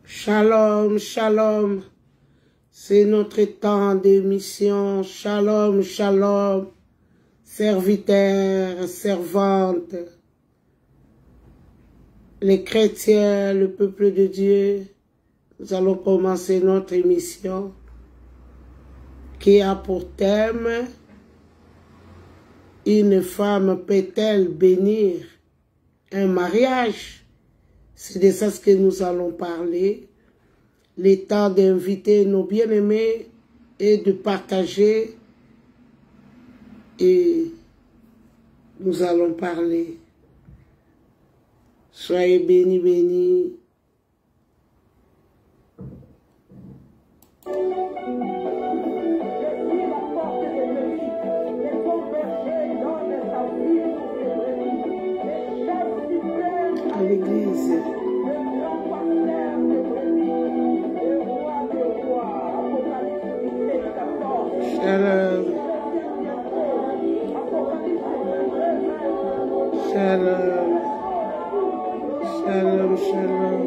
Shalom, shalom. C'est notre temps d'émission. Shalom, shalom. Serviteurs, servantes. Les chrétiens, le peuple de Dieu. Nous allons commencer notre émission qui a pour thème: une femme peut-elle bénir un mariage? C'est de ça ce que nous allons parler. Le temps d'inviter nos bien-aimés et de partager. Et nous allons parler. Soyez bénis, bénis. À l'église. Shalom. Shalom. Shalom, shalom.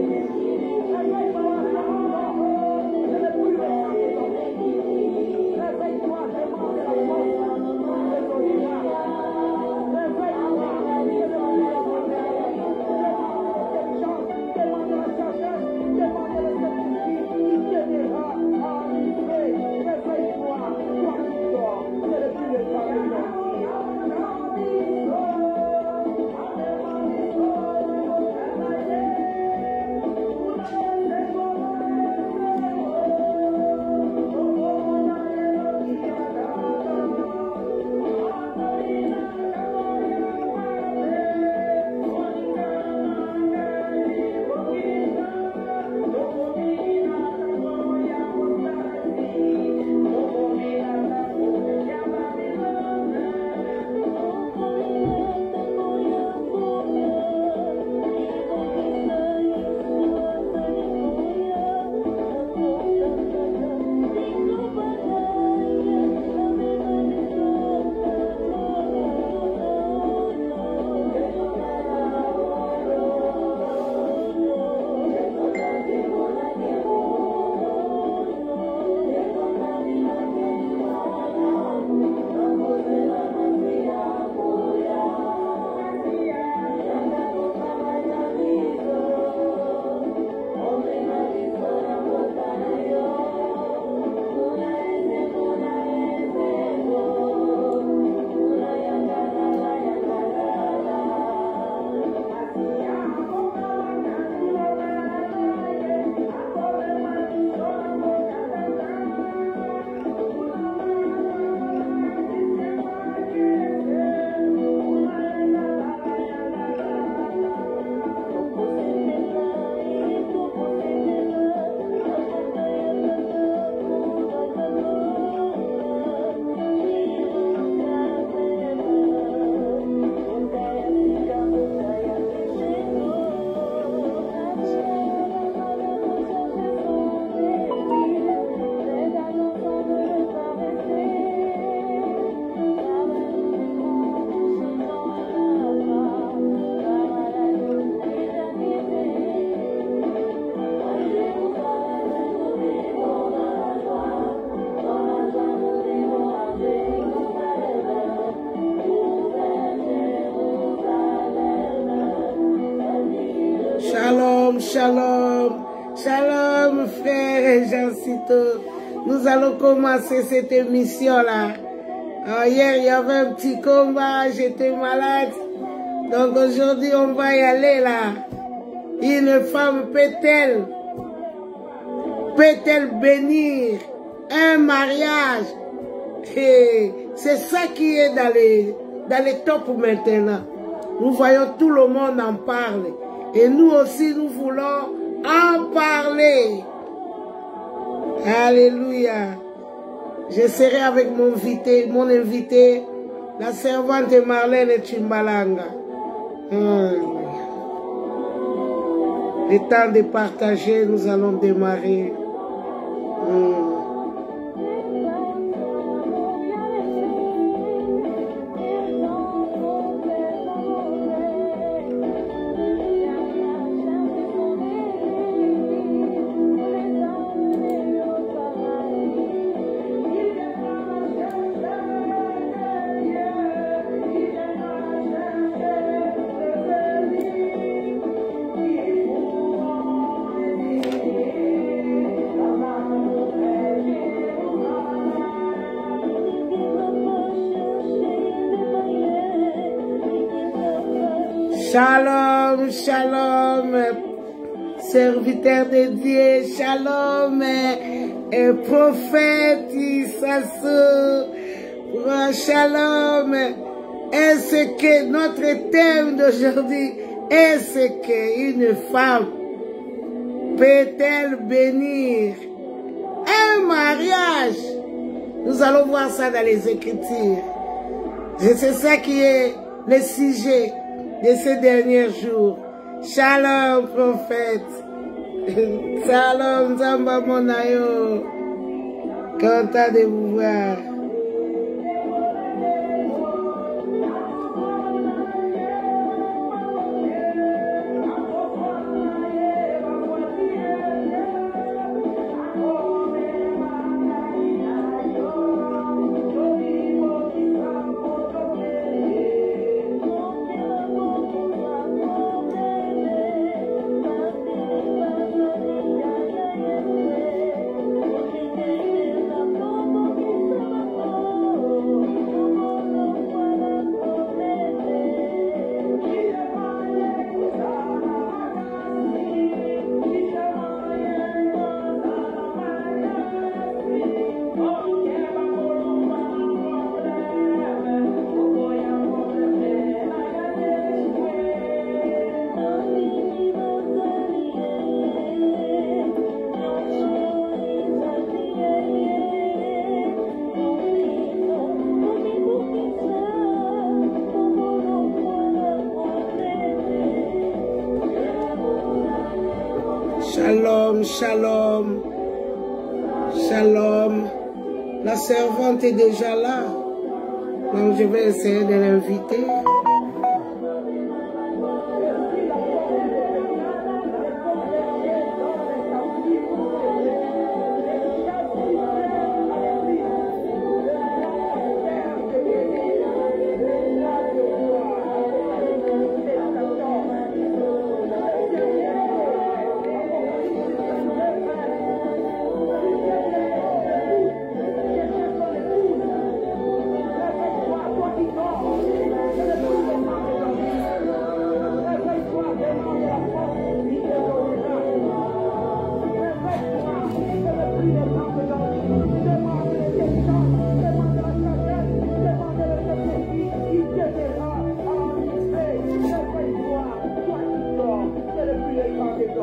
Shalom, shalom frère Jean-Cito. Nous allons commencer cette émission-là. Hier, il y avait un petit combat, j'étais malade. Donc aujourd'hui, on va y aller là. Une femme peut-elle bénir un mariage? C'est ça qui est dans les tops maintenant. Nous voyons tout le monde en parler. Et nous aussi, nous voulons en parler. Alléluia. Je serai avec mon invité, la servante Marlène Chimbalanga. Le temps de partager, nous allons démarrer. Shalom, shalom, serviteur de Dieu, shalom, et prophète, shalom. Est-ce que notre thème d'aujourd'hui, est-ce qu'une femme peut-elle bénir un mariage? Nous allons voir ça dans les Écritures. C'est ça qui est le sujet de ces derniers jours. Shalom, prophète. Shalom, Zamba Monayo. Content de vous voir. Shalom, shalom, shalom. La servante est déjà là, donc je vais essayer de l'inviter.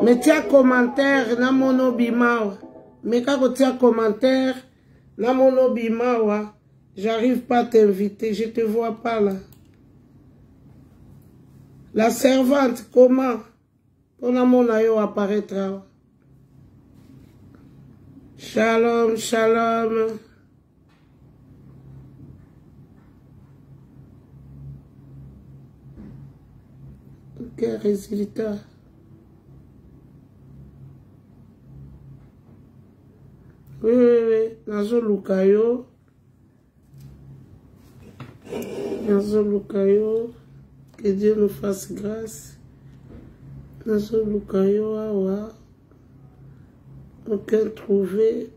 Mettez un commentaire na mono bimawa. Mais quand tu as un commentaire na mono bimawa, j'arrive pas à t'inviter, je te vois pas là. La servante, comment? Pour mon apparaîtra. Shalom, shalom. Quel résultat? Oui, Nazo Lukayo. Nazo Lukayo. Que Dieu nous fasse grâce. Nazo Lukayo, awa. Aucun trouvé.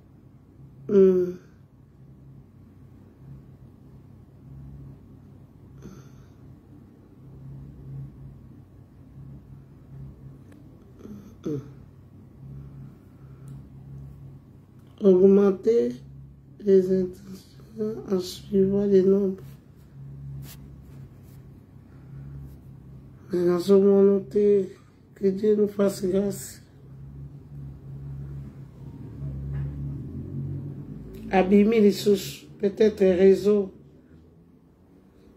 Augmenter les intentions en suivant les nombres. Mais dans ce moment, que Dieu nous fasse grâce. Abîmer les sources, peut-être réseau.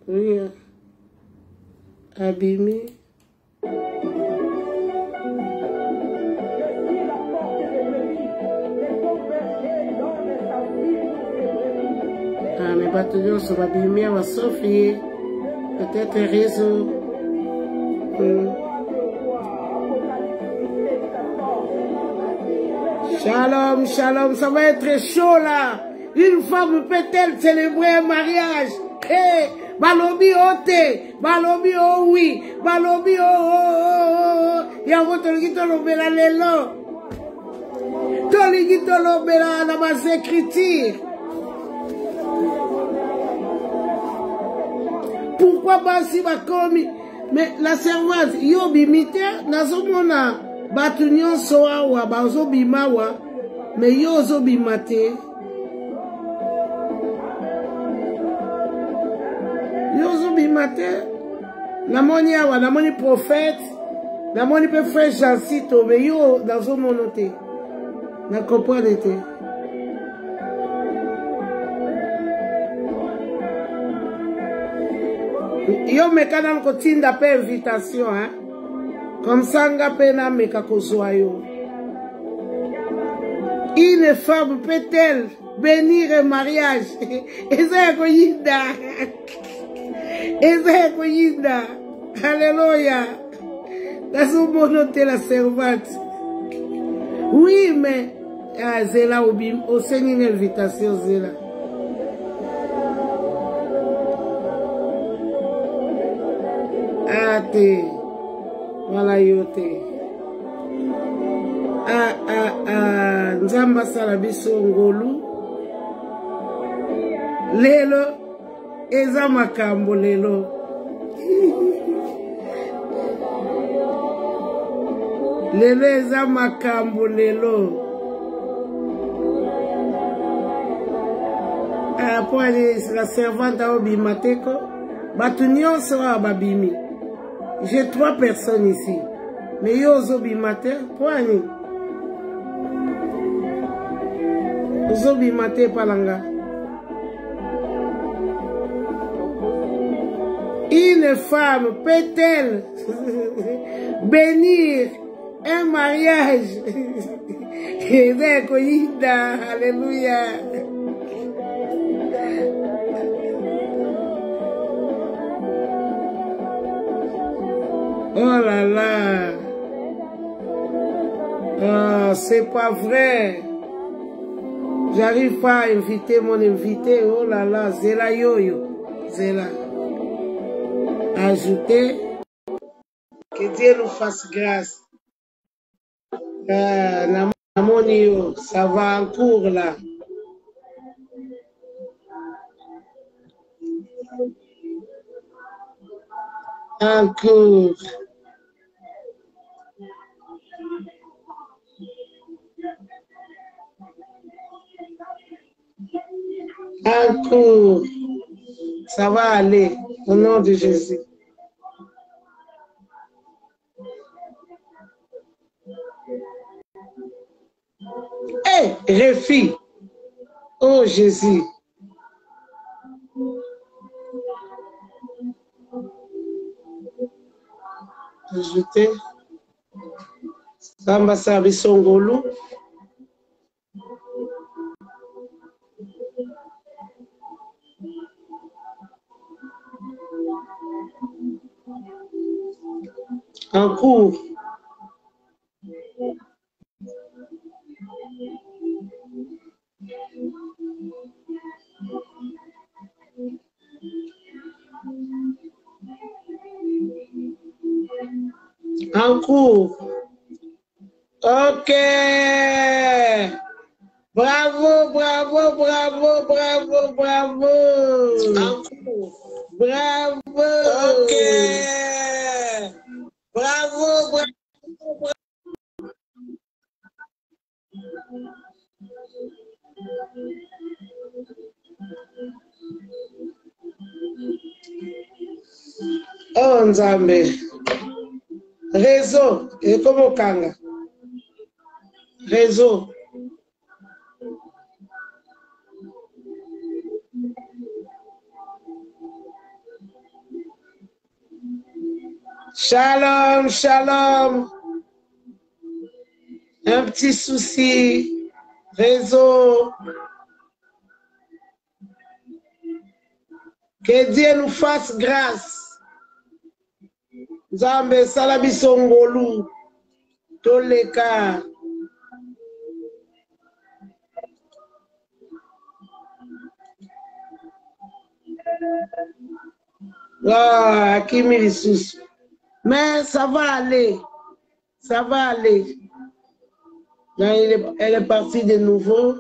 Oui, abîmer. Bataillon sur la bimia va Sophie, peut-être réseau. Shalom, shalom, ça va être chaud là. Une femme peut-elle célébrer un mariage? Hey, balobi ote, balobi oh oui, balobi oh. Ya votre guito lobela lelo. Toli guito lobela dans ma écriture. Pourquoi basi bakomi Mais la servante, yo bimite, nazomona batu nyonso awa bazo bimawa, mais yo zo bimate. Yo zo bimate. Namoni awa, namoni prophète, namoni pe frère Jancito, mais yo nazomona te. Na comprendre te. Yo meka nan kotinda pe invitation, hein? Comme ça, nga pe na meka kozwa yo. Une femme peut-elle bénir un mariage? Eza koyinda. Eza koyinda. Alléluia. Nazo monote la servante. Oui, mais ah, Zela au Seigneur une invitation Zela. Ate, voilà yote. Nzamba salabiso ngolu. Lelo, eza makambo lelo. Lelo eza makambo lelo. Pour la servante à Obimateko, Batunion sera babimi. J'ai 3 personnes ici. Mais yo Zobimate, point. Zobimate palanga. Une femme peut-elle bénir un mariage? Alléluia. Oh là là. Oh, c'est pas vrai. J'arrive pas à inviter mon invité. Oh là là. Zela yoyo. Zela. Ajouter. Que Dieu nous fasse grâce. Namonio, ça va en cours là. En cours. En cours. Ça va aller au nom de Jésus. Hé, Réfi. Oh Jésus. Ajouter. Samba Sabisongolu. En cours. En cours. Ok. Bravo, bravo, bravo, bravo, bravo. En cours. Bravo. Ok. Bravo, bravo, bravo. Oh, Nzambe. Réseau. Et comment Kanga? Réseau. Shalom, shalom. Un petit souci. Réseau. Que Dieu nous fasse grâce. Nzambe salabisongolu. Toleka. Ah, Kimi Lissous. Mais ça va aller. Ça va aller. Là, elle est partie de nouveau.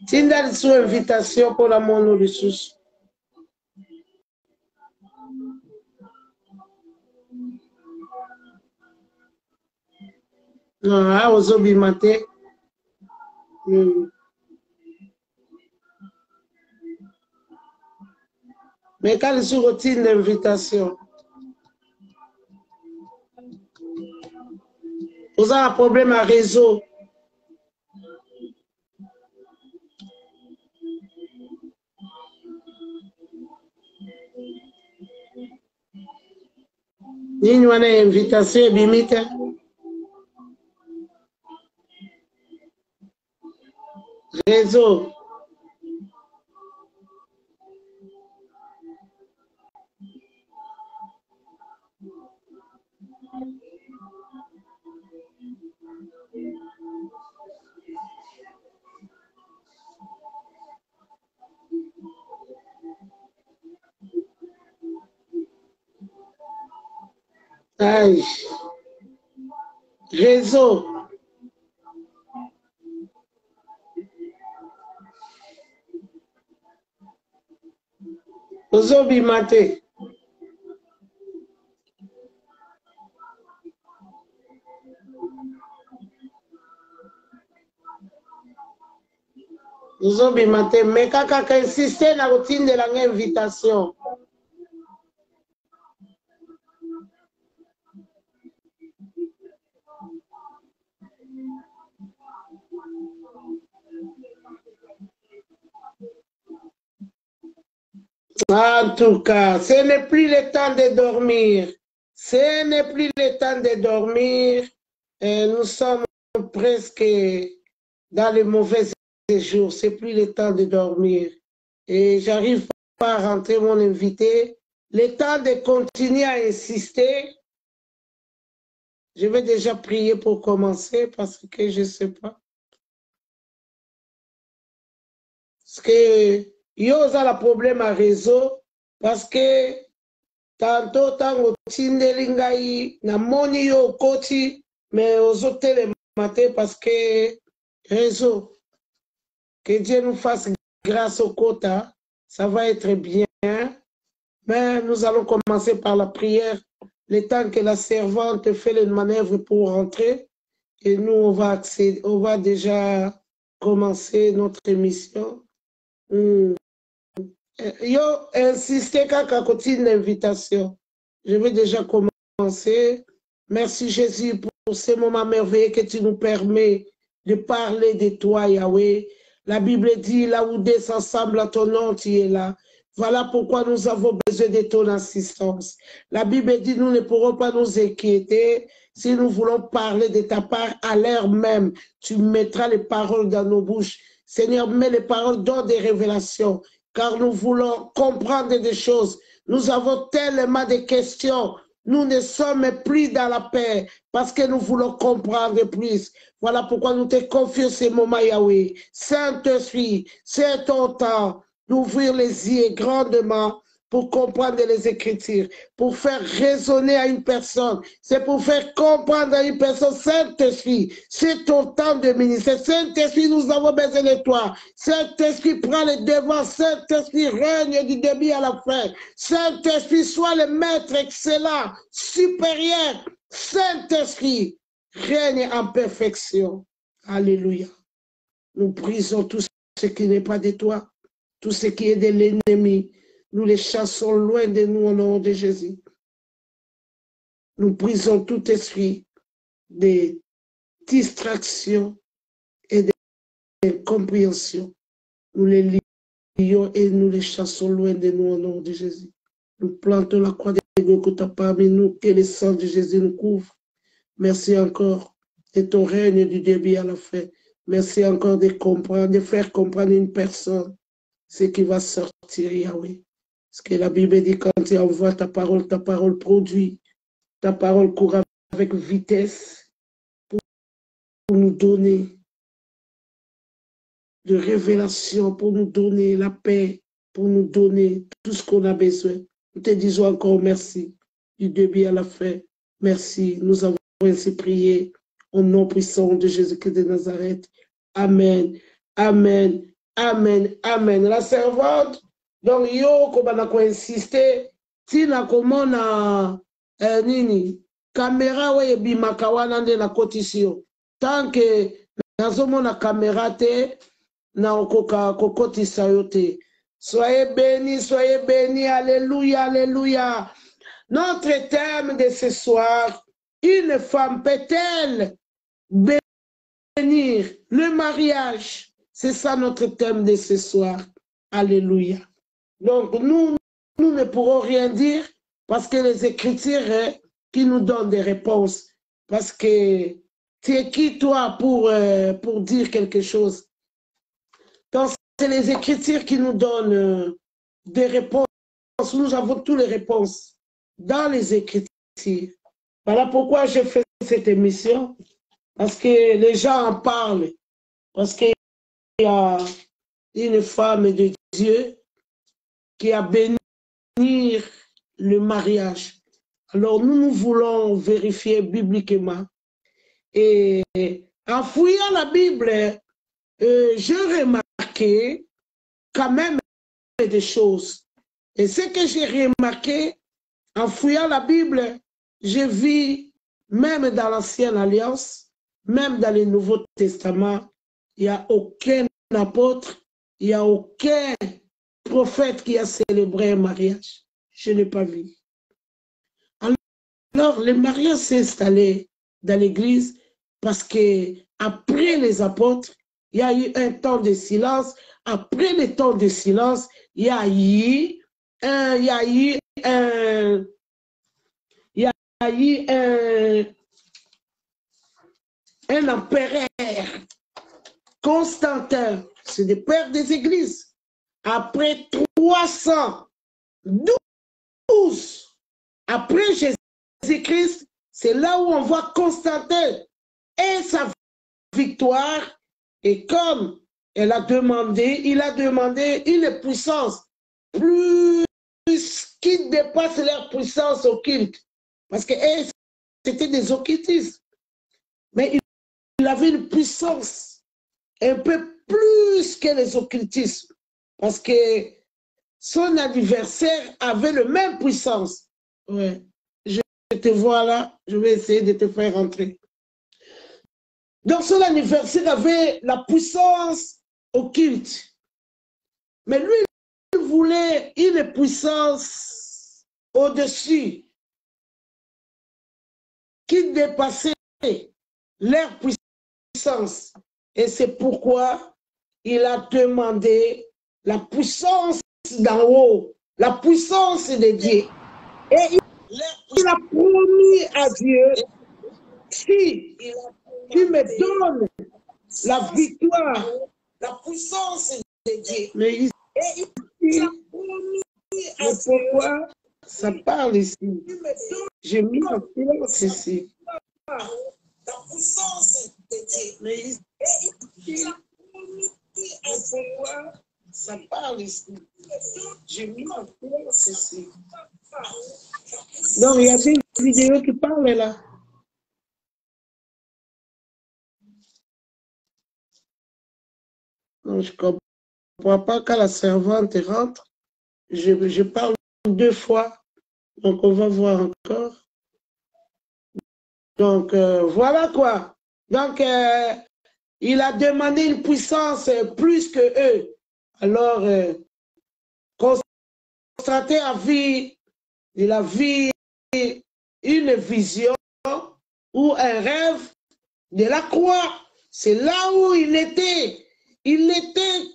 Tinda sous invitation pour la mono de sous. Non, à Ozobi Maté. Mais quand ils sont routine d'invitation, vous avez un problème à réseau. Ni on a invitation bimite. Réseau. Aïe. Réseau. Ozobi Maté. Ozobi Maté. Mais quand insister la routine de l'invitation. En tout cas, ce n'est plus le temps de dormir. Ce n'est plus le temps de dormir. Et nous sommes presque dans les mauvais jours. C'est plus le temps de dormir. Et j'arrive pas à rentrer mon invité. Le temps de continuer à insister. Je vais déjà prier pour commencer parce que je ne sais pas. Parce que il y a le problème à réseau parce que tantôt tango tindeli ngai na moni yo koti mais aux hôtels matin parce que réseau. Que Dieu nous fasse grâce au quota, ça va être bien. Mais nous allons commencer par la prière. Le temps que la servante fait les manœuvres pour rentrer, et nous on va accéder, on va déjà commencer notre émission. Yo, insistez quand côté l'invitation. Je vais déjà commencer. Merci Jésus pour ce moment merveilleux que tu nous permets de parler de toi, Yahweh. La Bible dit, là où deux s'assemblent à ton nom, tu es là. Voilà pourquoi nous avons besoin de ton assistance. La Bible dit, nous ne pourrons pas nous inquiéter si nous voulons parler de ta part à l'heure même. Tu mettras les paroles dans nos bouches. Seigneur, mets les paroles dans des révélations, car nous voulons comprendre des choses. Nous avons tellement de questions. Nous ne sommes plus dans la paix parce que nous voulons comprendre plus. Voilà pourquoi nous te confions ces moments, Yahweh. Saint-Esprit, c'est ton temps d'ouvrir les yeux grandement pour comprendre les Écritures, pour faire raisonner à une personne. C'est pour faire comprendre à une personne. Saint-Esprit, c'est ton temps de ministère. Saint-Esprit, nous avons besoin de toi. Saint-Esprit, prends le devant. Saint-Esprit, règne du début à la fin. Saint-Esprit, sois le maître excellent, supérieur. Saint-Esprit, règne en perfection. Alléluia. Nous brisons tout ce qui n'est pas de toi, tout ce qui est de l'ennemi. Nous les chassons loin de nous au nom de Jésus. Nous brisons tout esprit de distraction et d'incompréhension. Nous les lions et nous les chassons loin de nous au nom de Jésus. Nous plantons la croix de Golgotha parmi nous, que le sang de Jésus nous couvre. Merci encore de ton règne du début à la fin. Merci encore de comprendre, de faire comprendre une personne ce qui va sortir, Yahweh. Parce que la Bible dit, quand tu envoies ta parole produit, ta parole court avec vitesse pour nous donner de révélation, pour nous donner la paix, pour nous donner tout ce qu'on a besoin. Nous te disons encore merci du début à la fin. Merci. Nous avons ainsi prié au nom puissant de Jésus-Christ de Nazareth. Amen. Amen. Amen, amen. La servante, donc yo kobana ko insister tina komona nini caméra we bimaka wana nde na kotisio tant que nazomona caméra te na okoka kokotisa yo te. Soyez bénis, alléluia, alléluia. Notre thème de ce soir, une femme peut-elle bénir le mariage? C'est ça notre thème de ce soir. Alléluia. Donc, nous ne pourrons rien dire parce que les Écritures qui nous donnent des réponses. Parce que tu es qui, toi, pour dire quelque chose? Donc, c'est les Écritures qui nous donnent des réponses. Nous avons toutes les réponses dans les Écritures. Voilà pourquoi j'ai fait cette émission. Parce que les gens en parlent. Parce qu'il y a une femme de Dieu qui a béni le mariage. Alors nous voulons vérifier bibliquement. Et en fouillant la Bible, j'ai remarqué quand même des choses. Et ce que j'ai remarqué en fouillant la Bible, j'ai vu même dans l'Ancienne Alliance, même dans le Nouveau Testament, il n'y a aucun apôtre, il n'y a aucun prophète qui a célébré un mariage. Je n'ai pas vu. Alors, le mariage s'est installé dans l'Église parce que après les apôtres, il y a eu un temps de silence. Après le temps de silence, il y a eu un empereur, Constantin, c'est le père des églises. Après 312, après Jésus-Christ, c'est là où on voit Constantin et sa victoire. Et comme il a demandé une puissance plus qui dépasse leur puissance occulte. Parce que c'était des occultistes. Mais il avait une puissance un peu plus que les occultistes. Parce que son adversaire avait la même puissance. Ouais. Je te vois là, je vais essayer de te faire rentrer. Donc son adversaire avait la puissance occulte. Mais lui, il voulait une puissance au-dessus qui dépassait leur puissance. Et c'est pourquoi il a demandé la puissance d'en haut, la puissance de Dieu. Et il a promis à Dieu, si tu me donnes la victoire, la puissance de Dieu. Mais ici, pourquoi ça parle ici? J'ai mis en silence ici. La puissance de Dieu. Mais ici, pourquoi ça parle ici? J'ai mis en silence ici. Donc, il y a des vidéos qui parlent là. Donc, je ne comprends pas quand la servante rentre. Je parle 2 fois. Donc, on va voir encore. Donc, voilà quoi. Donc, il a demandé une puissance plus que eux. Alors, Constantin il a vu une vision ou un rêve de la croix. C'est là où il était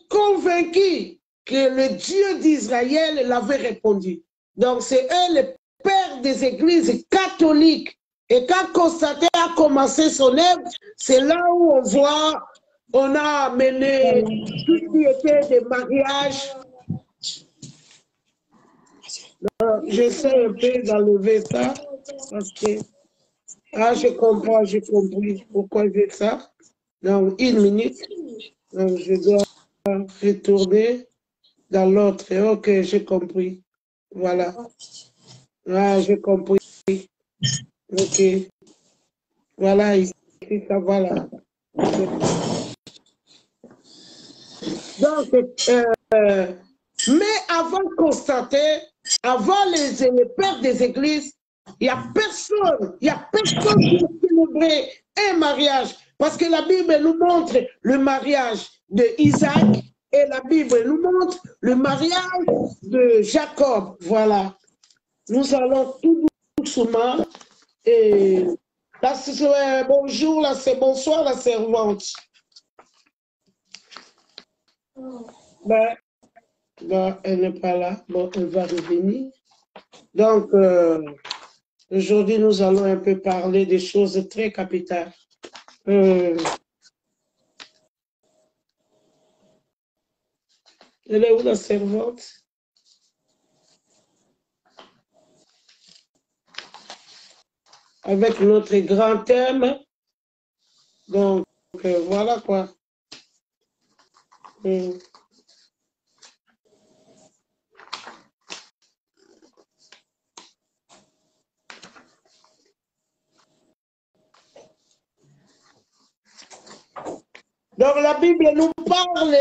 convaincu que le Dieu d'Israël l'avait répondu. Donc, c'est eux les pères des églises catholiques. Et quand Constantin a commencé son œuvre, c'est là où on voit, on a amené tout ce qui était des mariages. J'essaie un peu d'enlever ça parce que, je comprends, j'ai compris pourquoi j'ai ça. Donc, 1 minute, donc je dois retourner dans l'autre. Ok, j'ai compris. Voilà. Ah, j'ai compris. Ok. Voilà, ici, ça va là. Donc, Donc, mais avant Constantin, avant les pères des églises, il n'y a personne qui a célébré un mariage. Parce que la Bible nous montre le mariage d'Isaac et la Bible nous montre le mariage de Jacob. Voilà. Nous allons tout doucement. Et là, c'est bonjour, là, c'est bonsoir, la servante. Ben, elle n'est pas là. Bon, elle va revenir. Donc, aujourd'hui, nous allons un peu parler des choses très capitales. Elle est où la servante? Avec notre grand thème. Donc, voilà quoi. Donc la Bible nous parle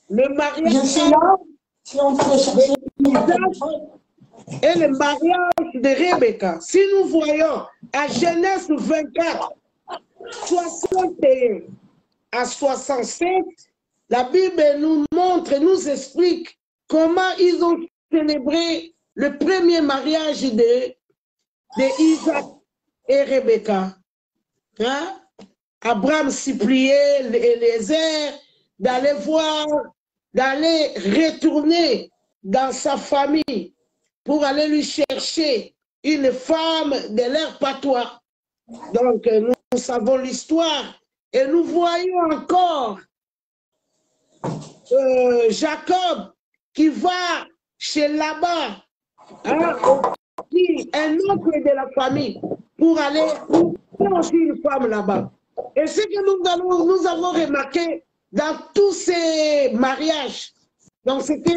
le mariage et le mariage de Rebecca. Si nous voyons à Genèse 24, 61 à 67, la Bible nous montre, nous explique comment ils ont célébré le premier mariage de Isaac et Rebecca. Hein? Abraham suppliait Eliezer d'aller voir, d'aller retourner dans sa famille pour aller lui chercher une femme de leur patois. Donc, nous savons l'histoire et nous voyons encore Jacob qui va chez Laban, hein, un oncle de la famille, pour aller chercher une femme là-bas. Et ce que nous avons remarqué dans tous ces mariages, donc c'était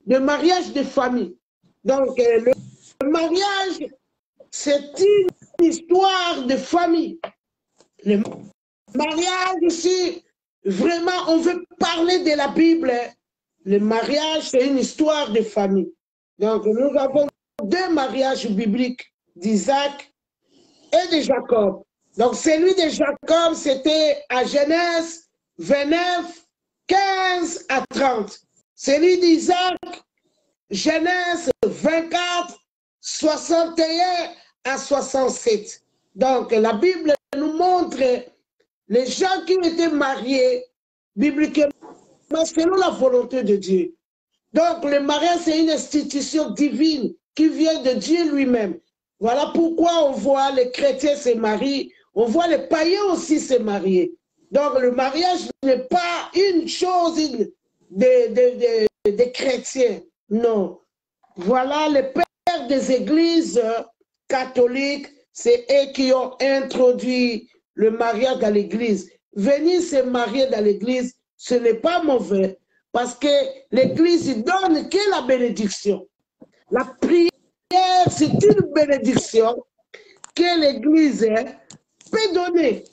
le mariage de famille. Donc le mariage, c'est une histoire de famille. Le mariage, si vraiment on veut parler de la Bible, le mariage, c'est une histoire de famille. Donc nous avons deux mariages bibliques d'Isaac et de Jacob. Donc, celui de Jacob, c'était à Genèse 29, 15 à 30. Celui d'Isaac, Genèse 24, 61 à 67. Donc, la Bible nous montre les gens qui étaient mariés, bibliquement, selon la volonté de Dieu. Donc, le mariage, c'est une institution divine qui vient de Dieu lui-même. Voilà pourquoi on voit les chrétiens se marient, on voit les païens aussi se marier. Donc le mariage n'est pas une chose des chrétiens, non. Voilà les pères des églises catholiques, c'est eux qui ont introduit le mariage dans l'église. Venir se marier dans l'église, ce n'est pas mauvais, parce que l'église donne que la bénédiction. La prière, c'est une bénédiction que l'Église peut donner.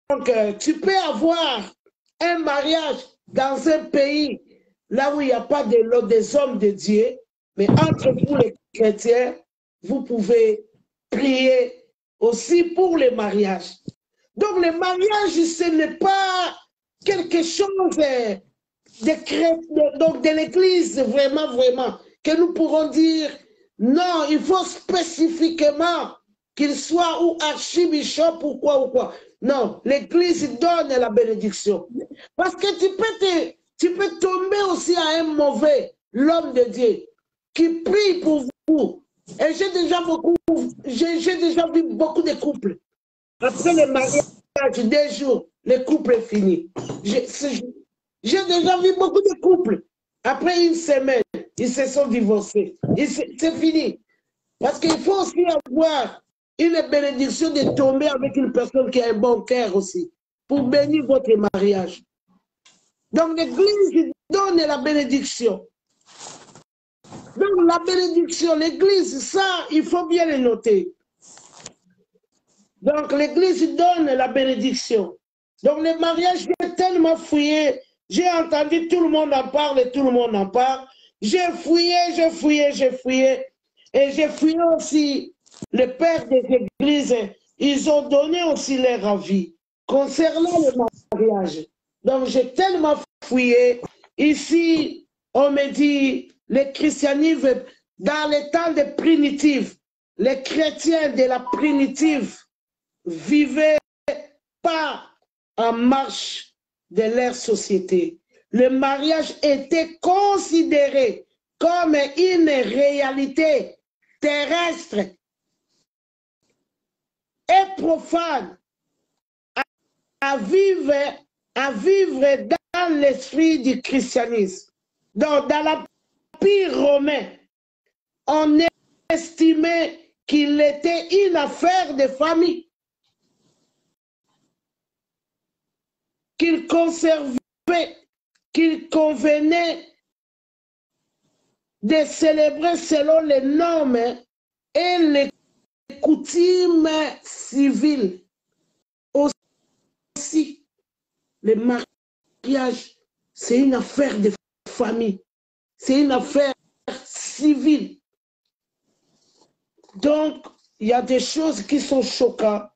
Donc, tu peux avoir un mariage dans un pays là où il n'y a pas des hommes de Dieu, mais entre vous les chrétiens, vous pouvez prier aussi pour le mariage. Donc, le mariage, ce n'est pas quelque chose de l'Église, vraiment, vraiment, que nous pourrons dire, non, il faut spécifiquement qu'il soit ou archibishop ou quoi. Non, l'Église donne la bénédiction. Parce que tu peux tomber aussi à un mauvais, l'homme de Dieu, qui prie pour vous. Et j'ai déjà vu beaucoup de couples. Après le mariage, 2 jours, le couple est fini. J'ai déjà vu beaucoup de couples. Après une semaine, ils se sont divorcés. C'est fini. Parce qu'il faut aussi avoir une bénédiction de tomber avec une personne qui a un bon cœur aussi, pour bénir votre mariage. Donc l'Église donne la bénédiction. Donc la bénédiction, l'Église, ça, il faut bien le noter. Donc l'Église donne la bénédiction. Donc, le mariage, j'ai tellement fouillé. J'ai entendu tout le monde en parle et tout le monde en parle. J'ai fouillé, j'ai fouillé, j'ai fouillé. Et j'ai fouillé aussi les pères des églises. Ils ont donné aussi leur avis concernant le mariage. Donc, j'ai tellement fouillé. Ici, on me dit, le christianisme, dans les temps de primitifs, les chrétiens de la primitive vivaient pas en marche de leur société. Le mariage était considéré comme une réalité terrestre et profane à vivre dans l'esprit du christianisme. Donc, dans l'Empire romain, on estimait qu'il était une affaire de famille, qu'il convenait de célébrer selon les normes et les coutumes civiles. Aussi, le mariage, c'est une affaire de famille, c'est une affaire civile. Donc, il y a des choses qui sont choquantes.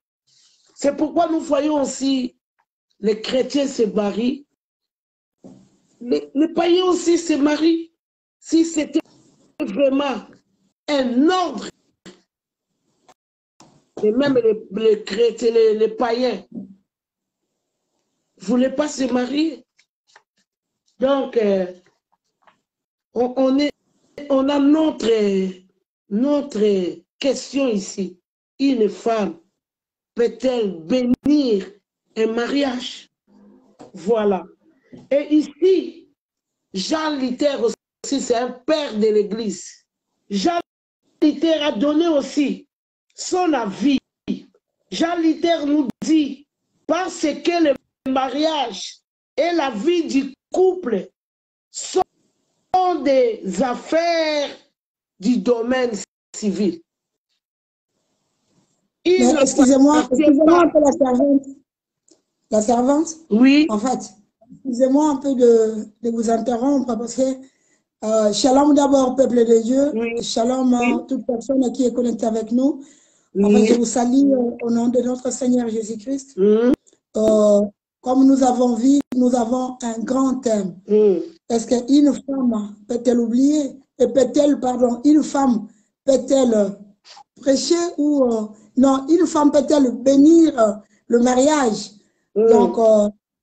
C'est pourquoi nous voyons aussi les chrétiens se marient, les païens aussi se marient. Si c'était vraiment un ordre, et même les chrétiens, les païens, ne voulaient pas se marier. Donc, on a notre question ici. Une femme peut-elle bénir un mariage? Voilà. Et ici, Jean Luther aussi, c'est un père de l'Église. Jean Luther a donné aussi son avis. Jean Luther nous dit, parce que le mariage et la vie du couple sont des affaires du domaine civil. Excusez-moi un peu la servante. Oui. En fait, excusez-moi un peu de vous interrompre parce que shalom d'abord, peuple de Dieu. Oui. Shalom à toute personne qui est connectée avec nous. En fait, je vous salue au nom de notre Seigneur Jésus-Christ. Comme nous avons vu, nous avons un grand thème. Est-ce qu'une femme peut-elle oublier? Et peut-elle, pardon, une femme peut-elle prêcher ou non, une femme peut-elle bénir le mariage? Donc,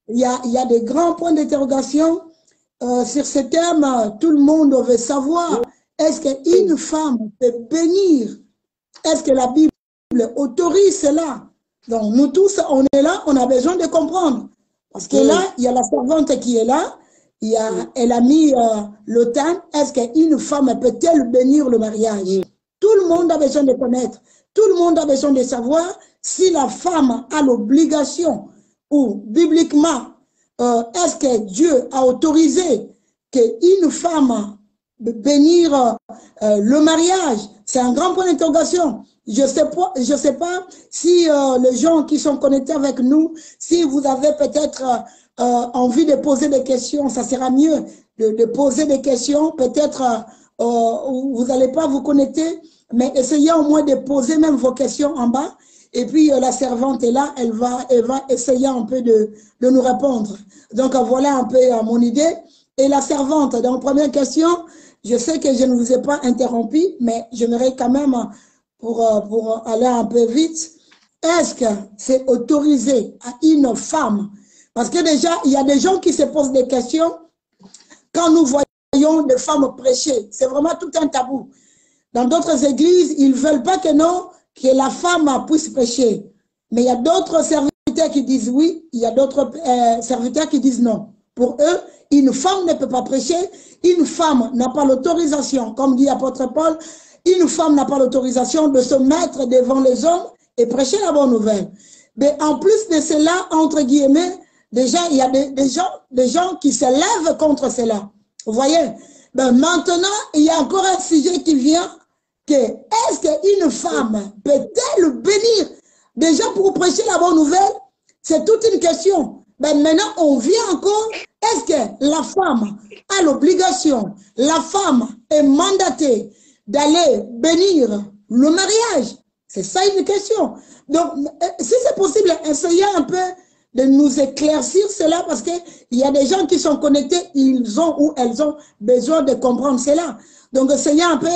il y a des grands points d'interrogation sur ce thème. Tout le monde veut savoir, est-ce qu'une femme peut bénir? Est-ce que la Bible autorise cela? Donc, nous tous, on est là, on a besoin de comprendre. Parce que là, il y a la servante qui est là, elle a mis le thème, est-ce qu'une femme peut-elle bénir le mariage? Tout le monde a besoin de connaître, tout le monde a besoin de savoir si la femme a l'obligation ou bibliquement, est-ce que Dieu a autorisé qu'une femme bénir le mariage? C'est un grand point d'interrogation. Je sais pas si les gens qui sont connectés avec nous, si vous avez peut-être envie de poser des questions, ça sera mieux de poser des questions. Peut-être vous n'allez pas vous connecter, mais essayez au moins de poser même vos questions en bas. Et puis la servante est là, elle va essayer un peu de nous répondre. Donc voilà un peu mon idée. Et la servante, donc première question, je sais que je ne vous ai pas interrompu, mais j'aimerais quand même, pour aller un peu vite, est-ce que c'est autorisé à une femme? Parce que déjà, il y a des gens qui se posent des questions quand nous voyons des femmes prêcher. C'est vraiment tout un tabou. Dans d'autres églises, ils ne veulent pas que la femme puisse prêcher. Mais il y a d'autres serviteurs qui disent oui, il y a d'autres serviteurs qui disent non. Pour eux, une femme ne peut pas prêcher, une femme n'a pas l'autorisation, comme dit l'apôtre Paul, une femme n'a pas l'autorisation de se mettre devant les hommes et prêcher la bonne nouvelle. Mais en plus de cela, entre guillemets, déjà, il y a des gens qui se lèvent contre cela. Vous voyez? Ben, maintenant, il y a encore un sujet qui vient, que est-ce qu'une femme peut-elle bénir? Déjà, pour prêcher la bonne nouvelle, C'est toute une question. Ben maintenant, on vient encore. Est-ce que la femme a l'obligation, la femme est mandatée d'aller bénir le mariage? C'est ça une question. Donc, si c'est possible, essayez un peu de nous éclaircir cela parce qu'il y a des gens qui sont connectés, ils ont ou elles ont besoin de comprendre cela. Donc, essayez un peu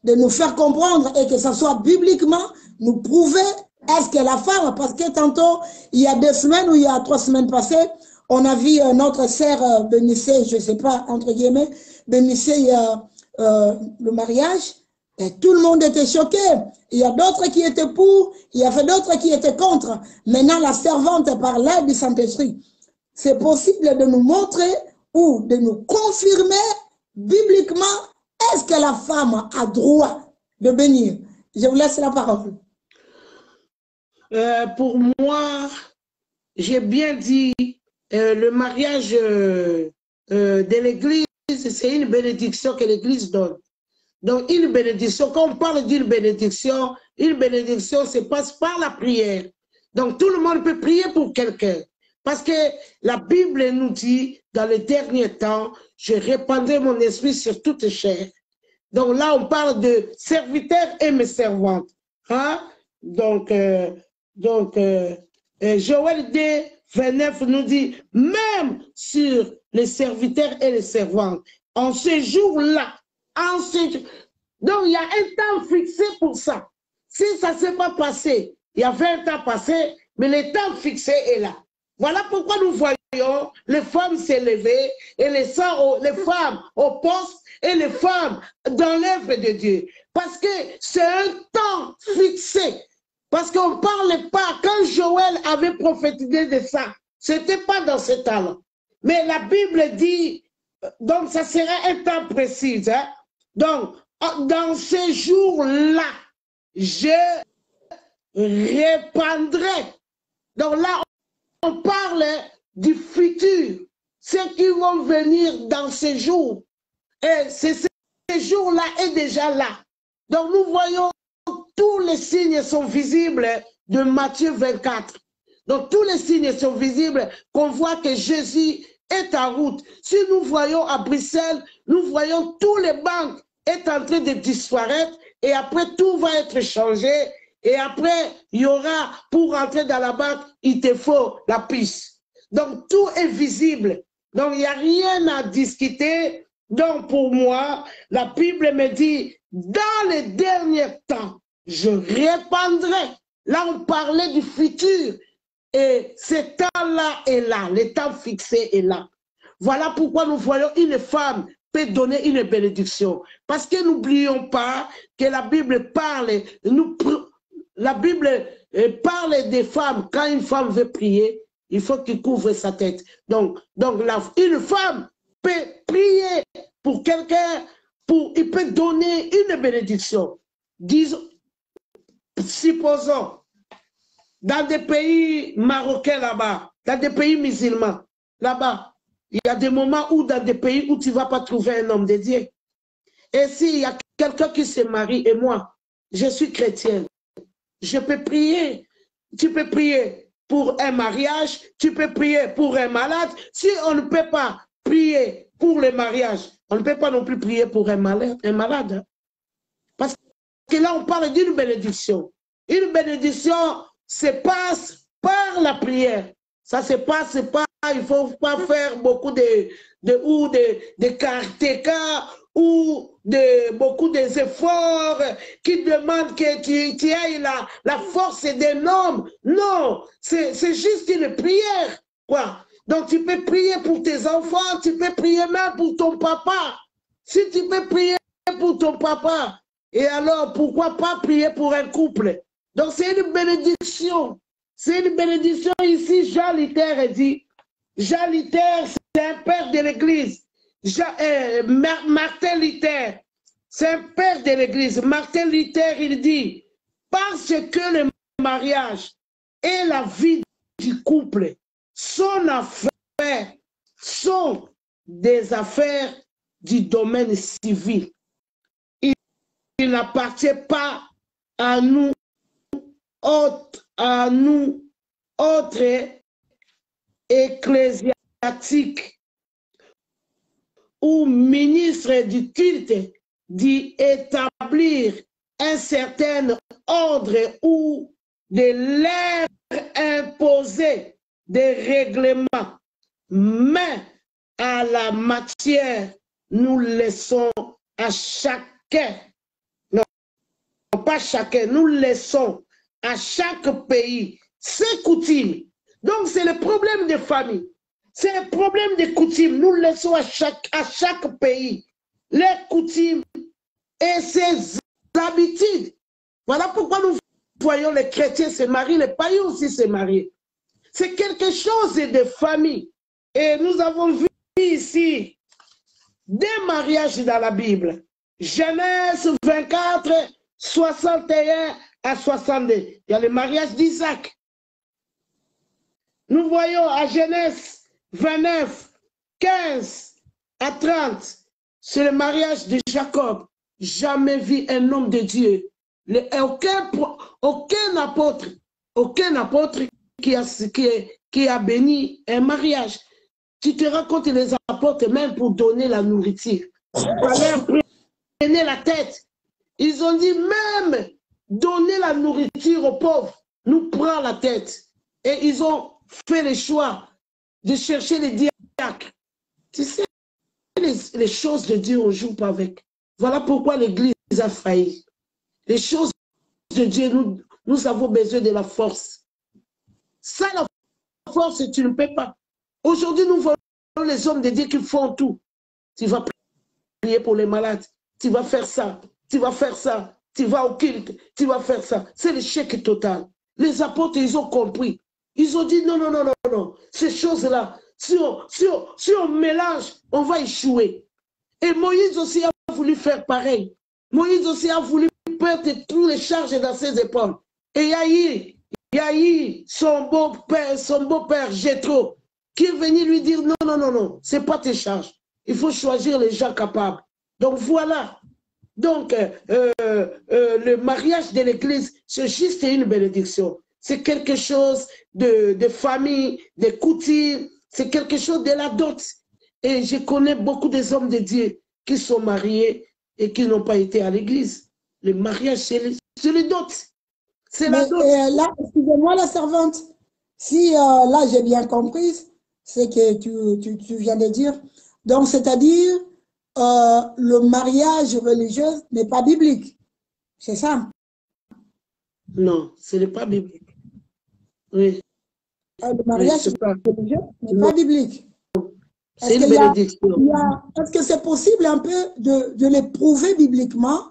de nous faire comprendre et que ça soit bibliquement, nous prouver est-ce que la femme, parce que tantôt, il y a 2 semaines ou il y a 3 semaines passées, on a vu notre sœur bénissait, je ne sais pas, entre guillemets, bénissait le mariage. Et tout le monde était choqué. Il y a d'autres qui étaient pour, il y avait d'autres qui étaient contre. Maintenant, la servante par l'aide du Saint-Esprit. C'est possible de nous montrer ou de nous confirmer bibliquement est-ce que la femme a droit de bénir. Je vous laisse la parole. Pour moi, j'ai bien dit, le mariage de l'Église, c'est une bénédiction que l'Église donne. Donc, une bénédiction, quand on parle d'une bénédiction se passe par la prière. Donc, tout le monde peut prier pour quelqu'un. Parce que la Bible nous dit, dans les derniers temps, je répandrai mon esprit sur toute chair. Donc là, on parle de serviteurs et mes servantes. Hein? Donc Joël 2, 29 nous dit, même sur les serviteurs et les servantes, en ce jour-là, donc il y a un temps fixé pour ça. Si ça ne s'est pas passé, il y avait un temps passé, mais le temps fixé est là. Voilà pourquoi nous voyons les femmes s'élever et les femmes au poste et les femmes dans l'œuvre de Dieu. Parce que c'est un temps fixé. Parce qu'on ne parlait pas, quand Joël avait prophétisé de ça, ce n'était pas dans ce temps-là. Mais la Bible dit, donc ça sera un temps précis. Hein? Donc, dans ces jours-là, je répandrai. Donc là, on parle du futur, ceux qui vont venir dans ces jours. Et ces jours-là est déjà là. Donc nous voyons tous les signes sont visibles de Matthieu 24. Donc tous les signes sont visibles qu'on voit que Jésus est en route. Si nous voyons à Bruxelles, nous voyons tous les banques est en train de disparaître et après tout va être changé. Et après, il y aura, pour rentrer dans la banque, il te faut la puce. Donc, tout est visible. Donc, il n'y a rien à discuter. Donc, pour moi, la Bible me dit, dans les derniers temps, je répandrai. Là, on parlait du futur. Et ce temps-là est là. Le temps fixé est là. Voilà pourquoi nous voyons une femme peut donner une bénédiction. Parce que n'oublions pas que la Bible parle, la Bible parle des femmes. Quand une femme veut prier, il faut qu'il couvre sa tête. Donc une femme peut prier pour quelqu'un, il peut donner une bénédiction. Disons, supposons, dans des pays marocains là-bas, dans des pays musulmans, là-bas, il y a des moments où dans des pays où tu ne vas pas trouver un homme de Dieu. Et s'il y a quelqu'un qui se marie, et moi, je suis chrétienne, je peux prier. Tu peux prier pour un mariage, tu peux prier pour un malade. Si on ne peut pas prier pour le mariage, on ne peut pas non plus prier pour un malade. Parce que là, on parle d'une bénédiction. Une bénédiction se passe par la prière. Ça se passe pas, il ne faut pas faire beaucoup de karatéka ou beaucoup d'efforts qui demandent que tu aies la force d'un homme. Non, c'est juste une prière, quoi. Donc tu peux prier pour tes enfants, tu peux prier même pour ton papa. Si tu peux prier pour ton papa, et alors pourquoi pas prier pour un couple? Donc c'est une bénédiction. C'est une bénédiction ici. Jean Luther dit, Jean Luther, c'est un père de l'Église. Martin Luther, c'est un père de l'Église. Martin Luther, il dit, parce que le mariage et la vie du couple sont des affaires du domaine civil. Il n'appartient pas à nous autres ecclésiastique ou ministre du culte d'y établir un certain ordre ou de leur imposer des règlements. Mais à la matière, nous laissons à chacun, non, pas chacun, nous laissons à chaque pays ses coutumes. Donc c'est le problème des familles, c'est le problème des coutumes. Nous laissons à chaque pays les coutumes et ses habitudes. Voilà pourquoi nous voyons les chrétiens se marier, les païens aussi se marier. C'est quelque chose de famille. Et nous avons vu ici des mariages dans la Bible. Genèse 24, 61 à 62. Il y a le mariage d'Isaac. Nous voyons à Genèse 29, 15 à 30, c'est le mariage de Jacob. Jamais vu un homme de Dieu. Aucun apôtre qui a béni un mariage. Tu te rends compte, les apôtres, même pour donner la nourriture, leur prenait la tête. Ils ont dit, même donner la nourriture aux pauvres, nous prend la tête. Et ils ont fait le choix de chercher les diacres. Tu sais, les choses de Dieu, on ne joue pas avec. Voilà pourquoi l'Église a failli. Les choses de Dieu, nous avons besoin de la force. Ça, la force, tu ne peux pas. Aujourd'hui, nous voyons les hommes de Dieu qui font tout. Tu vas prier pour les malades, tu vas faire ça, tu vas faire ça, tu vas au culte, tu vas faire ça. C'est l'échec total. Les apôtres, ils ont compris. Ils ont dit non, non, non, non, non. Ces choses-là, si on mélange, on va échouer. Et Moïse aussi a voulu faire pareil. Moïse aussi a voulu perdre toutes les charges dans ses épaules. Et il y a eu son beau-père Jéthro, qui est venu lui dire non, non, non, non, ce n'est pas tes charges. Il faut choisir les gens capables. Donc voilà. Donc le mariage de l'Église, c'est juste une bénédiction. C'est quelque chose de famille, de coutume, c'est quelque chose de la dot. Et je connais beaucoup des hommes de Dieu qui sont mariés et qui n'ont pas été à l'Église. Le mariage, c'est les dot. C'est la dot. Là, excusez-moi la servante, si là j'ai bien compris ce que tu viens de dire, donc c'est-à-dire le mariage religieux n'est pas biblique, c'est ça? Non, ce n'est pas biblique. Oui. Le mariage religieux n'est pas biblique. C'est une bénédiction. Est-ce que c'est possible un peu de les prouver bibliquement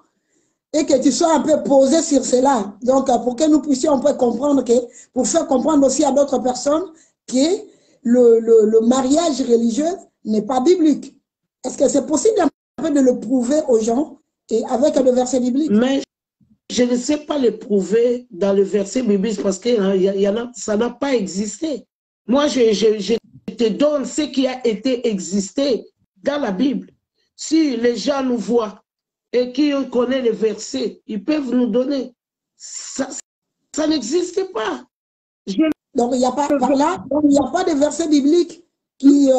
et que tu sois un peu posé sur cela? Donc, pour que nous puissions un peu comprendre, pour faire comprendre aussi à d'autres personnes que le mariage religieux n'est pas biblique. Est-ce que c'est possible un peu de le prouver aux gens et avec le verset biblique? Mais je ne sais pas le prouver dans le verset biblique parce que ça n'a pas existé. Moi, je te donne ce qui a été existé dans la Bible. Si les gens nous voient et qui connaissent les versets, ils peuvent nous donner. Ça n'existe pas. Donc, il n'y a pas de verset biblique qui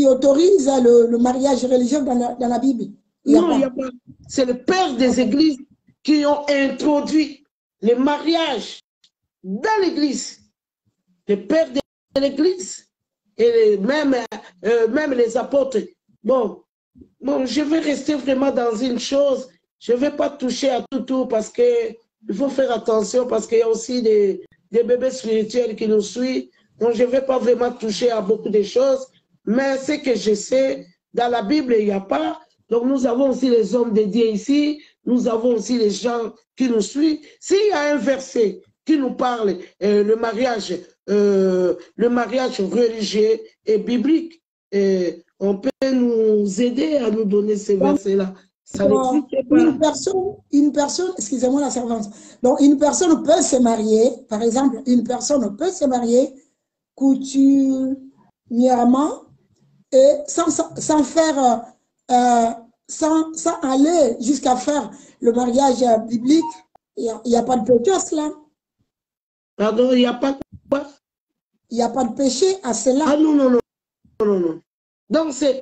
autorise le mariage religieux dans la Bible. Non, il n'y a pas. C'est le père des églises qui ont introduit le mariage dans l'église. Le père de l'église. Et même les apôtres. Bon, je vais rester vraiment dans une chose. Je ne vais pas toucher à tout parce qu'il faut faire attention parce qu'il y a aussi des bébés spirituels qui nous suivent. Donc, je ne vais pas vraiment toucher à beaucoup de choses. Mais ce que je sais, dans la Bible, il n'y a pas. Donc, nous avons aussi les hommes de Dieu ici. Nous avons aussi les gens qui nous suivent. S'il y a un verset qui nous parle, le mariage religieux et biblique, on peut nous aider à nous donner ces versets-là. Ça n'existe pas. Une personne, excusez-moi la servante, donc une personne peut se marier, par exemple, une personne peut se marier coutumièrement et sans faire, sans aller jusqu'à faire le mariage biblique. Il n'y a pas de péché là. Pardon, il n'y a pas quoi? Il n'y a pas de péché à cela. Ah non, non, non, non, non. Donc, c'est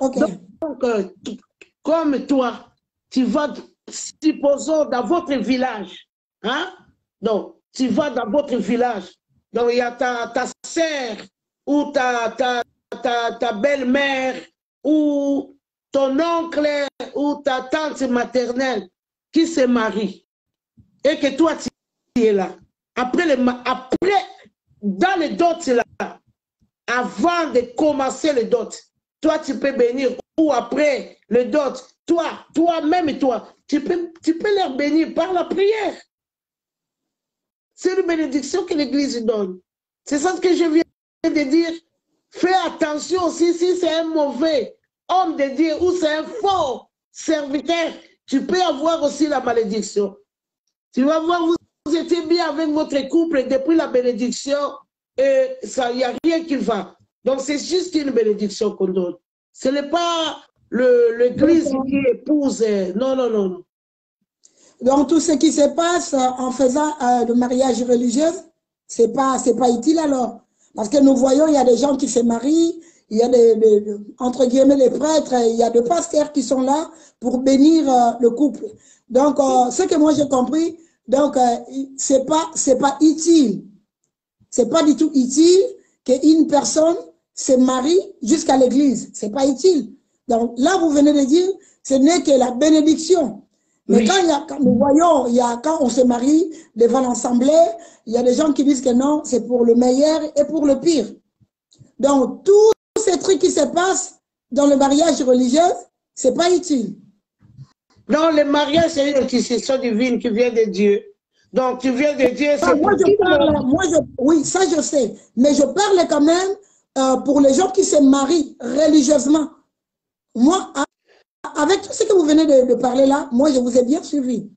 comme toi, tu vas, supposons, dans votre village, hein? Donc, tu vas dans votre village, donc il y a ta sœur ou ta belle-mère ou ton oncle ou ta tante maternelle qui se marie et que toi, tu es là. Après, dans les dots, là, avant de commencer le dot, toi, tu peux bénir, ou après le dot, toi-même, tu peux leur bénir par la prière. C'est une bénédiction que l'Église donne. C'est ça que je viens de dire. Fais attention aussi si c'est un mauvais homme de Dieu ou c'est un faux serviteur, tu peux avoir aussi la malédiction. Tu vas voir, vous étiez bien avec votre couple et depuis la bénédiction, il n'y a rien qui va. Donc, c'est juste une bénédiction qu'on donne. Ce n'est pas l'Église qui épouse. Non, non, non. Donc, tout ce qui se passe en faisant le mariage religieux, c'est pas utile alors. Parce que nous voyons, il y a des gens qui se marient, il y a entre guillemets, les prêtres, il y a des pasteurs qui sont là pour bénir le couple. Donc, ce que moi j'ai compris, donc, c'est pas utile. C'est pas du tout utile qu'une personne se marie jusqu'à l'église. C'est pas utile. Donc, là, vous venez de dire, ce n'est que la bénédiction. Mais oui. Quand nous voyons, quand on se marie devant l'assemblée, il y a des gens qui disent que non, c'est pour le meilleur et pour le pire. Donc, tous ces trucs qui se passent dans le mariage religieux, c'est pas utile. Non, le mariage, c'est une institution divine qui vient de Dieu. Donc, tu viens de Dieu, c'est oui, ça je sais. Mais je parle quand même pour les gens qui se marient religieusement. Moi, avec tout ce que vous venez de parler là, moi, je vous ai bien suivi.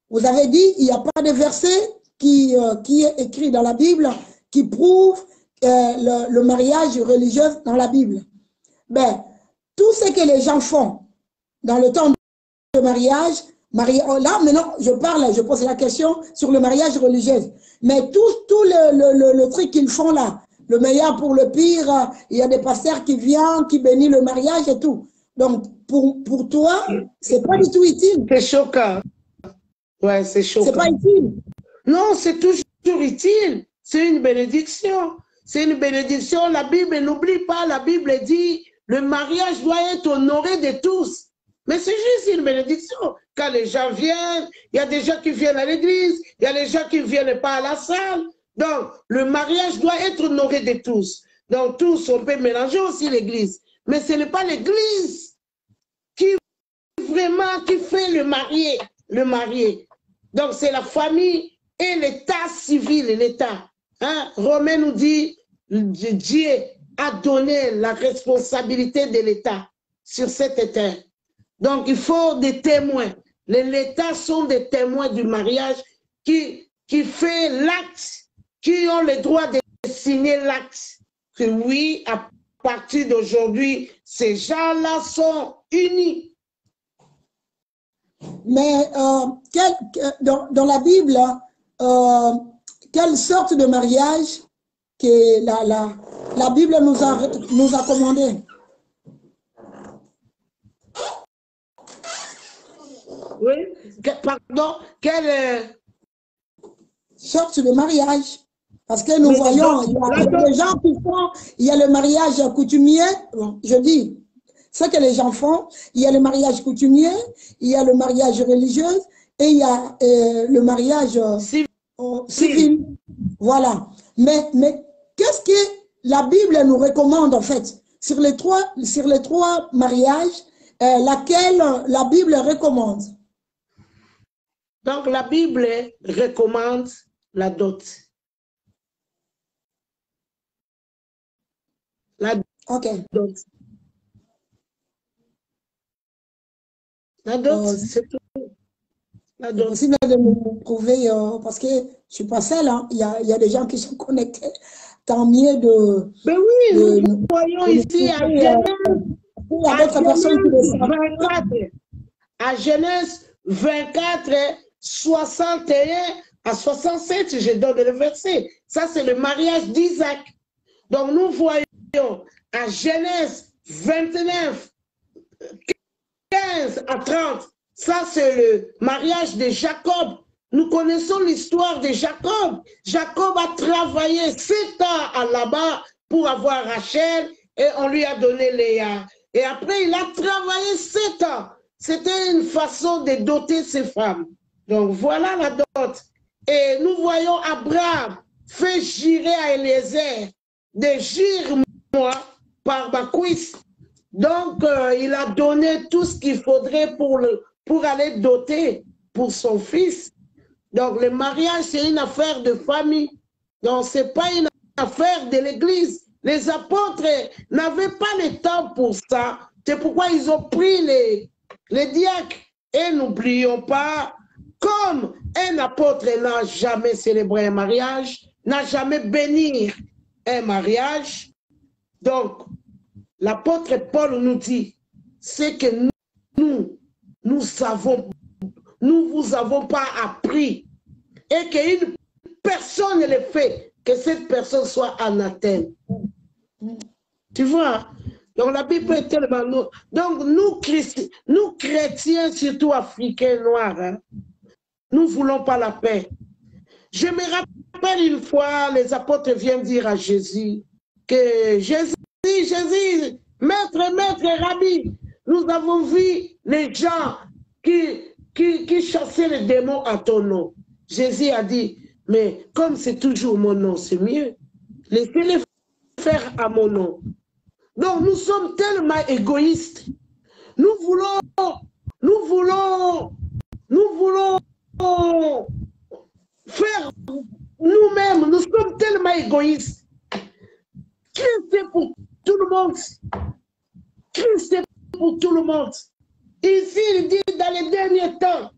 Vous avez dit, il n'y a pas de verset qui est écrit dans la Bible qui prouve le mariage religieux dans la Bible. Ben, tout ce que les gens font dans le temps de mariage, là, maintenant, je pose la question sur le mariage religieux. Mais tout le truc qu'ils font là, le meilleur pour le pire, il y a des pasteurs qui viennent, qui bénissent le mariage et tout. Donc, pour toi, c'est pas du tout utile. C'est choquant. Ouais, c'est choquant. C'est pas utile. Non, c'est toujours utile. C'est une bénédiction. C'est une bénédiction. La Bible, n'oublie pas, la Bible dit, le mariage doit être honoré de tous. Mais c'est juste une bénédiction. Quand les gens viennent, il y a des gens qui viennent à l'église, il y a des gens qui ne viennent pas à la salle. Donc, le mariage doit être honoré de tous. Donc, tous, on peut mélanger aussi l'église. Mais ce n'est pas l'église qui fait le marié. Donc, c'est la famille et l'état civil, l'État. Hein? Romain nous dit, Dieu a donné la responsabilité de l'État sur cette terre. Donc, il faut des témoins. L'État sont des témoins du mariage qui fait l'acte, qui ont le droit de signer l'acte. Que oui, à partir d'aujourd'hui, ces gens-là sont unis. Mais dans la Bible, quelle sorte de mariage que la Bible nous a commandé? Oui, pardon, quelle sorte de mariage? Parce que nous voyons, il y a des gens qui font, il y a le mariage coutumier, je dis, ce que les gens font, il y a le mariage coutumier, il y a le mariage religieux et il y a le mariage civil. Voilà. Mais qu'est-ce que la Bible nous recommande en fait? Sur les trois mariages, laquelle la Bible recommande? Donc la Bible recommande la dot. La dot. La dot, c'est tout. La dot. Possible de me trouver, parce que je ne suis pas seule, hein. Il y a des gens qui sont connectés. Tant mieux de... Mais oui, nous voyons ici à Genèse 24, 61 à 67, je donne le verset. Ça, c'est le mariage d'Isaac. Donc nous voyons à Genèse 29, 15 à 30, ça c'est le mariage de Jacob. Nous connaissons l'histoire de Jacob. Jacob a travaillé 7 ans là-bas pour avoir Rachel et on lui a donné Léa. Et après, il a travaillé 7 ans. C'était une façon de doter ses femmes. Donc voilà la dot. Et nous voyons Abraham fait girer à Eliezer de gire-moi par ma cuisse. Donc il a donné tout ce qu'il faudrait pour aller doter pour son fils. Donc le mariage, c'est une affaire de famille. Donc ce n'est pas une affaire de l'Église. Les apôtres n'avaient pas le temps pour ça. C'est pourquoi ils ont pris les diacres. Et n'oublions pas, comme un apôtre n'a jamais célébré un mariage, n'a jamais béni un mariage, donc l'apôtre Paul nous dit, c'est que nous vous avons pas appris et qu'une personne le fait, que cette personne soit anathème. Tu vois? Donc la Bible est tellement lourde. Donc nous chrétiens, surtout africains noirs, hein, nous ne voulons pas la paix. Je me rappelle une fois, les apôtres viennent dire à Jésus que Jésus, maître, rabbi, nous avons vu les gens qui chassaient les démons à ton nom. Jésus a dit, mais comme c'est toujours mon nom, c'est mieux. Laissez-les faire à mon nom. Donc nous sommes tellement égoïstes. Nous voulons faire nous-mêmes. Nous sommes tellement égoïstes. Christ est pour tout le monde. Christ est pour tout le monde. Ici, il dit dans les derniers temps.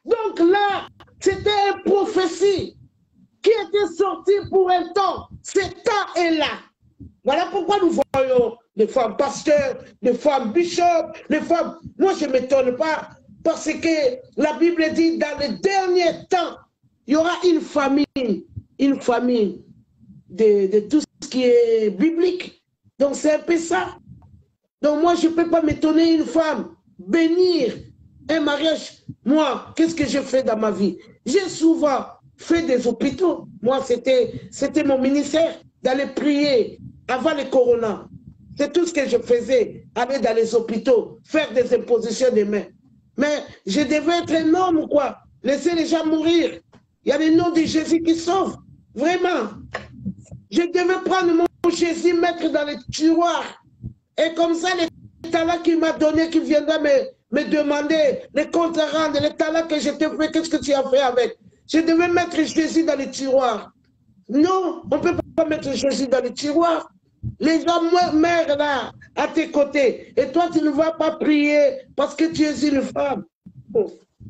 Donc là, c'était une prophétie qui était sortie pour un temps. Ce temps est là. Voilà pourquoi nous voyons des femmes pasteurs, des femmes bishops, des femmes... Moi, je ne m'étonne pas parce que la Bible dit dans les derniers temps, il y aura une famille de tout ce qui est biblique. Donc, c'est un peu ça. Donc, moi, je ne peux pas m'étonner une femme bénir un mariage. Moi, qu'est-ce que j'ai fait dans ma vie? J'ai souvent fait des hôpitaux. Moi, c'était mon ministère d'aller prier avant le corona. C'est tout ce que je faisais, aller dans les hôpitaux, faire des impositions de mains. Mais je devais être un homme ou quoi? Laisser les gens mourir. Il y a le nom de Jésus qui sauve. Vraiment. Je devais prendre mon Jésus, mettre dans le tiroir. Et comme ça, les talents qu'il m'a donné, qui viendra me demander les comptes à rendre, les talents que je t'ai fait, qu'est-ce que tu as fait avec? Je devais mettre Jésus dans le tiroir. Non, on ne peut pas mettre Jésus dans le tiroir. Les gens meurent là, à tes côtés. Et toi, tu ne vas pas prier parce que tu es une femme.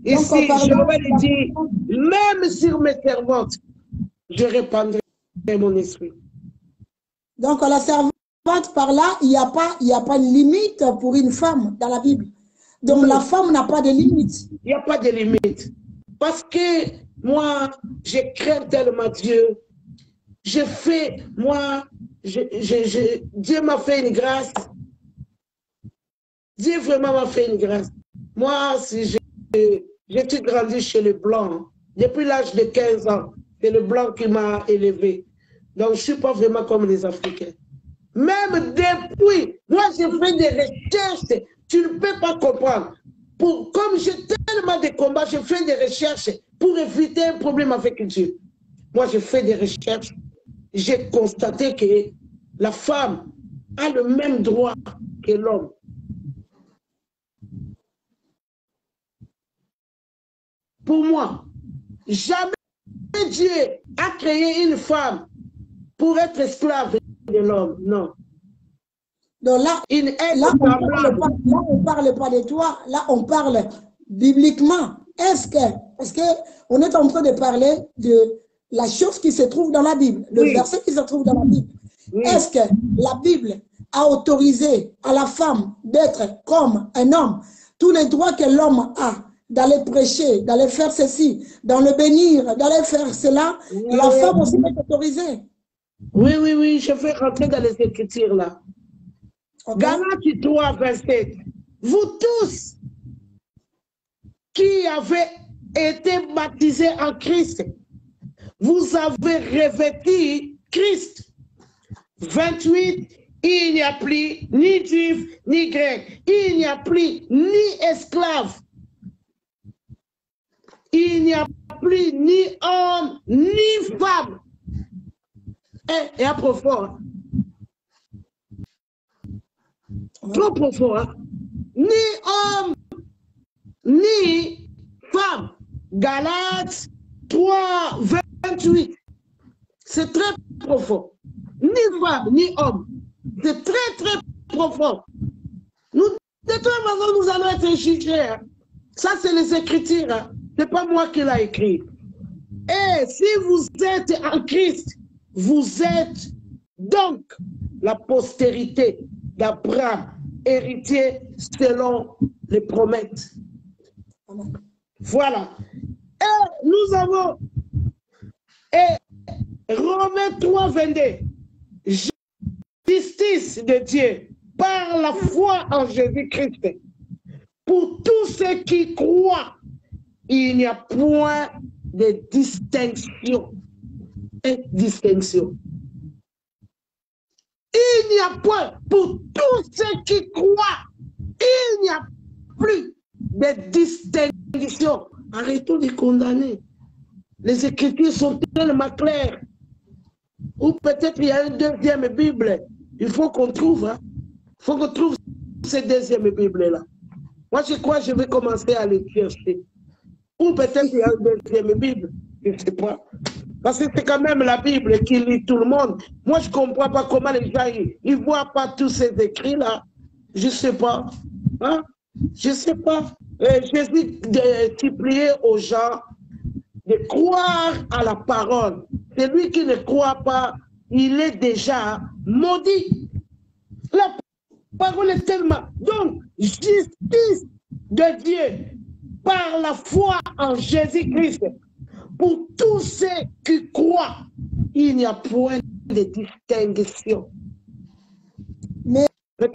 Ici, je vais le dire, même sur mes servantes, je répandrai mon esprit. Donc, la servante, par là, il n'y a pas de limite pour une femme dans la Bible. Donc, la femme n'a pas de limite. Il n'y a pas de limite. Parce que moi, je crains tellement Dieu. J'ai fait, moi, Dieu m'a fait une grâce. Dieu vraiment m'a fait une grâce. Moi, si j'ai grandi chez les Blancs. Depuis l'âge de 15 ans, c'est le Blanc qui m'a élevé. Donc, je ne suis pas vraiment comme les Africains. Même depuis, moi, j'ai fait des recherches. Tu ne peux pas comprendre. Comme j'ai tellement de combats, je fais des recherches pour éviter un problème avec Dieu. Moi, je fais des recherches. J'ai constaté que la femme a le même droit que l'homme. Pour moi, jamais Dieu a créé une femme pour être esclave de l'homme, non. Donc là, on ne parle pas de toi, là on parle bibliquement. Parce qu'on est en train de parler de la chose qui se trouve dans la Bible, le verset qui se trouve dans la Bible. Oui. Est-ce que la Bible a autorisé à la femme d'être comme un homme, tous les droits que l'homme a, d'aller prêcher, d'aller faire ceci, dans le bénir, d'aller faire cela, la femme aussi est autorisée. Oui, oui, oui, je vais rentrer dans les Écritures là. Okay. Galates 3, verset. Vous tous qui avez été baptisés en Christ, vous avez revêtu Christ. 28, il n'y a plus ni juif ni grec, il n'y a plus ni esclave, il n'y a plus ni homme ni femme. Et à profond, trop profond, hein? Ni homme ni femme. Galates 3, 28. C'est très profond. Ni femme, ni homme. C'est très, très profond. Nous, de toute façon, nous allons être jugés. Hein. Ça, c'est les Écritures. Hein. Ce n'est pas moi qui l'ai écrit. Et si vous êtes en Christ, vous êtes donc la postérité d'Abraham, héritier selon les promesses. Voilà. Et nous avons Romains 3, 22. Justice de Dieu par la foi en Jésus-Christ. Pour tous ceux qui croient, il n'y a point de distinction. Et distinction. Il n'y a point, pour tous ceux qui croient, il n'y a plus de distinction. Arrêtons de condamner. Les Écritures sont tellement claires. Ou peut-être il y a une deuxième Bible. Il faut qu'on trouve. Hein? Il faut qu'on trouve cette deuxième Bible-là. Moi, je crois que je vais commencer à les chercher. Ou peut-être il y a une deuxième Bible. Je ne sais pas. Parce que c'est quand même la Bible qui lit tout le monde. Moi, je ne comprends pas comment les gens, ils ne voient pas tous ces écrits-là. Je ne sais pas. Hein? Je ne sais pas. Jésus suppliait aux gens de croire à la parole. Celui qui ne croit pas, il est déjà maudit. La parole est tellement... Donc, justice de Dieu par la foi en Jésus-Christ. Pour tous ceux qui croient, il n'y a point de distinction. Mais en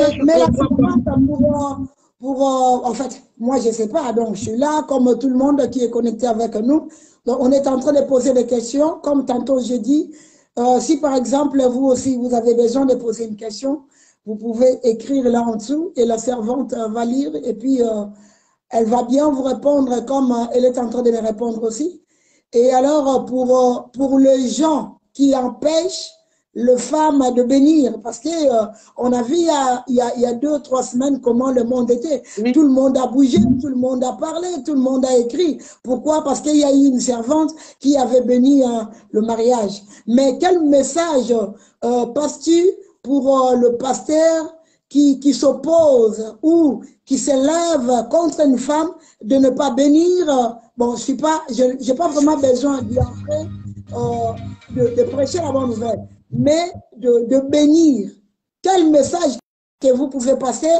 fait, moi, je ne sais pas. Donc, je suis là, comme tout le monde qui est connecté avec nous. Donc, on est en train de poser des questions. Comme tantôt, j'ai dit, si par exemple, vous aussi, vous avez besoin de poser une question, vous pouvez écrire là en dessous et la servante va lire et puis elle va bien vous répondre comme elle est en train de me répondre aussi. Et alors, pour les gens qui empêchent les femmes de bénir, parce que on a vu il y a 2-3 semaines comment le monde était. Oui. Tout le monde a bougé, tout le monde a parlé, tout le monde a écrit. Pourquoi? Parce qu'il y a eu une servante qui avait béni le mariage. Mais quel message passes-tu pour le pasteur qui s'oppose ou qui s'élève contre une femme de ne pas bénir? Bon, je n'ai pas vraiment besoin d'y entrer, de prêcher la bonne nouvelle, mais de bénir. Quel message que vous pouvez passer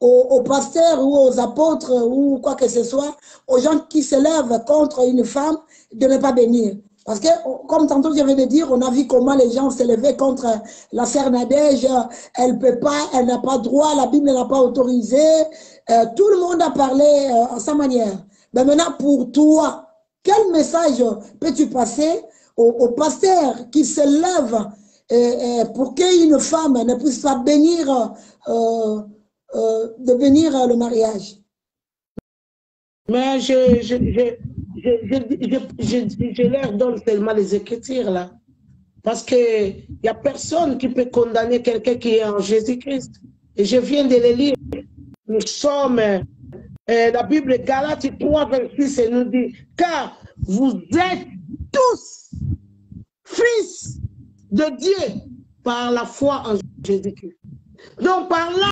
aux pasteurs ou aux apôtres ou quoi que ce soit, aux gens qui s'élèvent contre une femme, de ne pas bénir? Parce que, comme tantôt je viens de dire, on a vu comment les gens s'élevaient contre la sœur Nadège. Elle peut pas, elle n'a pas droit, la Bible n'a pas autorisé. Tout le monde a parlé à sa manière. Mais maintenant, pour toi, quel message peux-tu passer aux pasteurs qui se lèvent pour qu'une femme ne puisse pas bénir, de bénir le mariage? Mais je leur donne tellement les Écritures là. Parce qu'il n'y a personne qui peut condamner quelqu'un qui est en Jésus-Christ. Et je viens de les lire. Nous sommes... la Bible Galates 3, 26, elle nous dit, car vous êtes tous fils de Dieu par la foi en Jésus-Christ. Donc par là,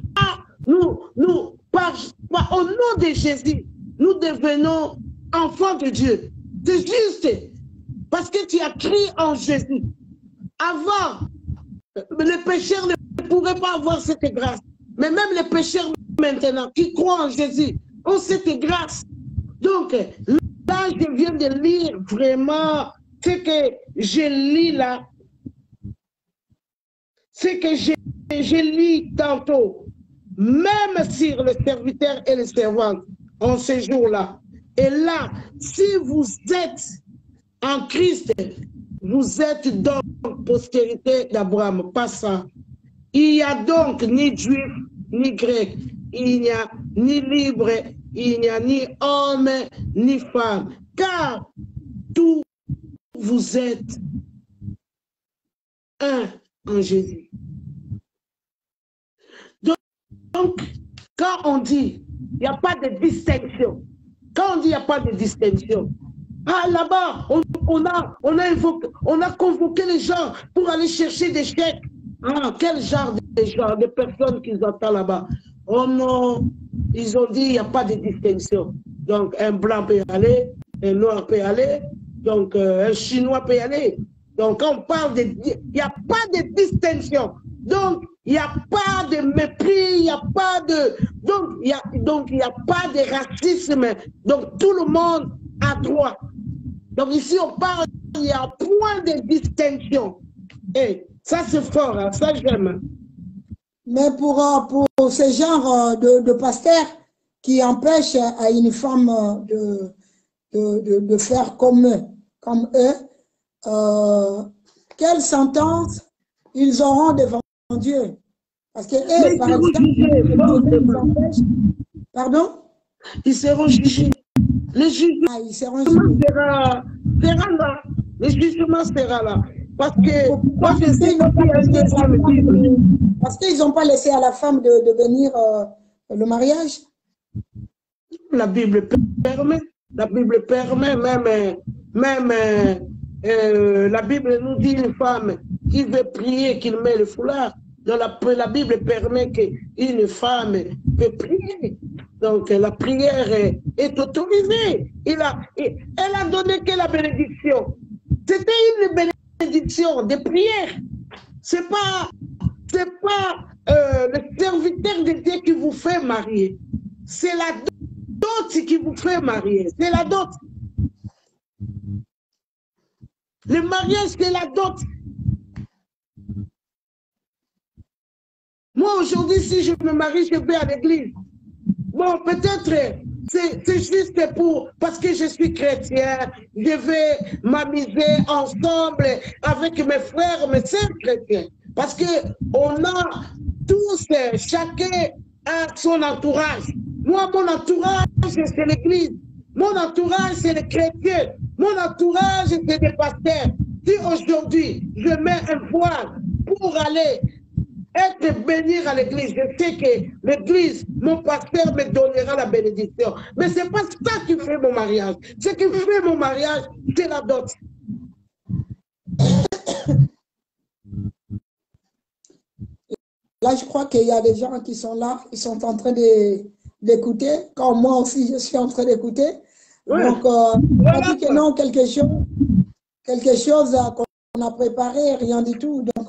au nom de Jésus, nous devenons enfants de Dieu. C'est juste parce que tu as crié en Jésus. Avant, les pécheurs ne pourraient pas avoir cette grâce. Mais même les pécheurs maintenant qui croient en Jésus, ont cette grâce. Donc, là, je viens de lire vraiment ce que je lis là. Ce que j'ai lu tantôt, même sur les serviteurs et les servantes, en ce jour-là. Et là, si vous êtes en Christ, vous êtes donc postérité d'Abraham, pas ça. Il n'y a donc ni juif, ni grec, il n'y a ni libre, il n'y a ni homme, ni femme, car tous vous êtes un en Jésus. Donc, quand on dit, il n'y a pas de distinction, quand on dit il n'y a pas de distinction, ah, là-bas, on a convoqué les gens pour aller chercher des chèques. Ah, quel genre de gens, de personnes qu'ils entendent là-bas? Oh non, ils ont dit il n'y a pas de distinction. Donc, un blanc peut y aller, un noir peut y aller, donc un chinois peut y aller. Donc, quand on parle de... Il n'y a pas de distinction. Donc, il n'y a pas de mépris, il n'y a pas de... Donc, il n'y a pas de racisme. Donc, tout le monde a droit. Donc, ici, on parle, il y a un point de distinction. Et ça, c'est fort, hein, ça, j'aime. Mais pour ce genre de pasteurs qui empêchent à une femme de faire comme eux, quelle sentence ils auront devant Dieu? Parce que eux, par exemple, pardon? Ils seront jugés. Le jugement sera là. Le jugement sera là. Parce que moi, je sais parce qu'ils n'ont pas laissé à la femme de bénir le mariage. La Bible permet. La Bible permet même la Bible nous dit une femme qui veut prier qu'il met le foulard. Donc la Bible permet qu'une femme peut prier. Donc la prière est autorisée. Elle a donné que la bénédiction. C'était une bénédiction de prière. C'est pas le serviteur de Dieu qui vous fait marier. C'est la dot qui vous fait marier. C'est la dot. Le mariage, c'est la dot. Moi, aujourd'hui, si je me marie, je vais à l'église. Bon, peut-être, c'est juste parce que je suis chrétien, je vais m'amuser ensemble avec mes frères, mes sœurs chrétiens. Parce qu'on a tous, chacun a son entourage. Moi, mon entourage, c'est l'église. Mon entourage, c'est les chrétiens. Mon entourage, c'est des pasteurs. Si aujourd'hui, je mets un voile pour aller être bénir à l'église, je sais que l'église, mon pasteur me donnera la bénédiction. Mais ce n'est pas ça qui fait mon mariage. Ce qui fait mon mariage, c'est la dot. Là, je crois qu'il y a des gens qui sont là, ils sont en train d'écouter, comme moi aussi, je suis en train d'écouter. Ouais. Donc, on dit que non, quelque chose qu'on a préparé, rien du tout. Donc,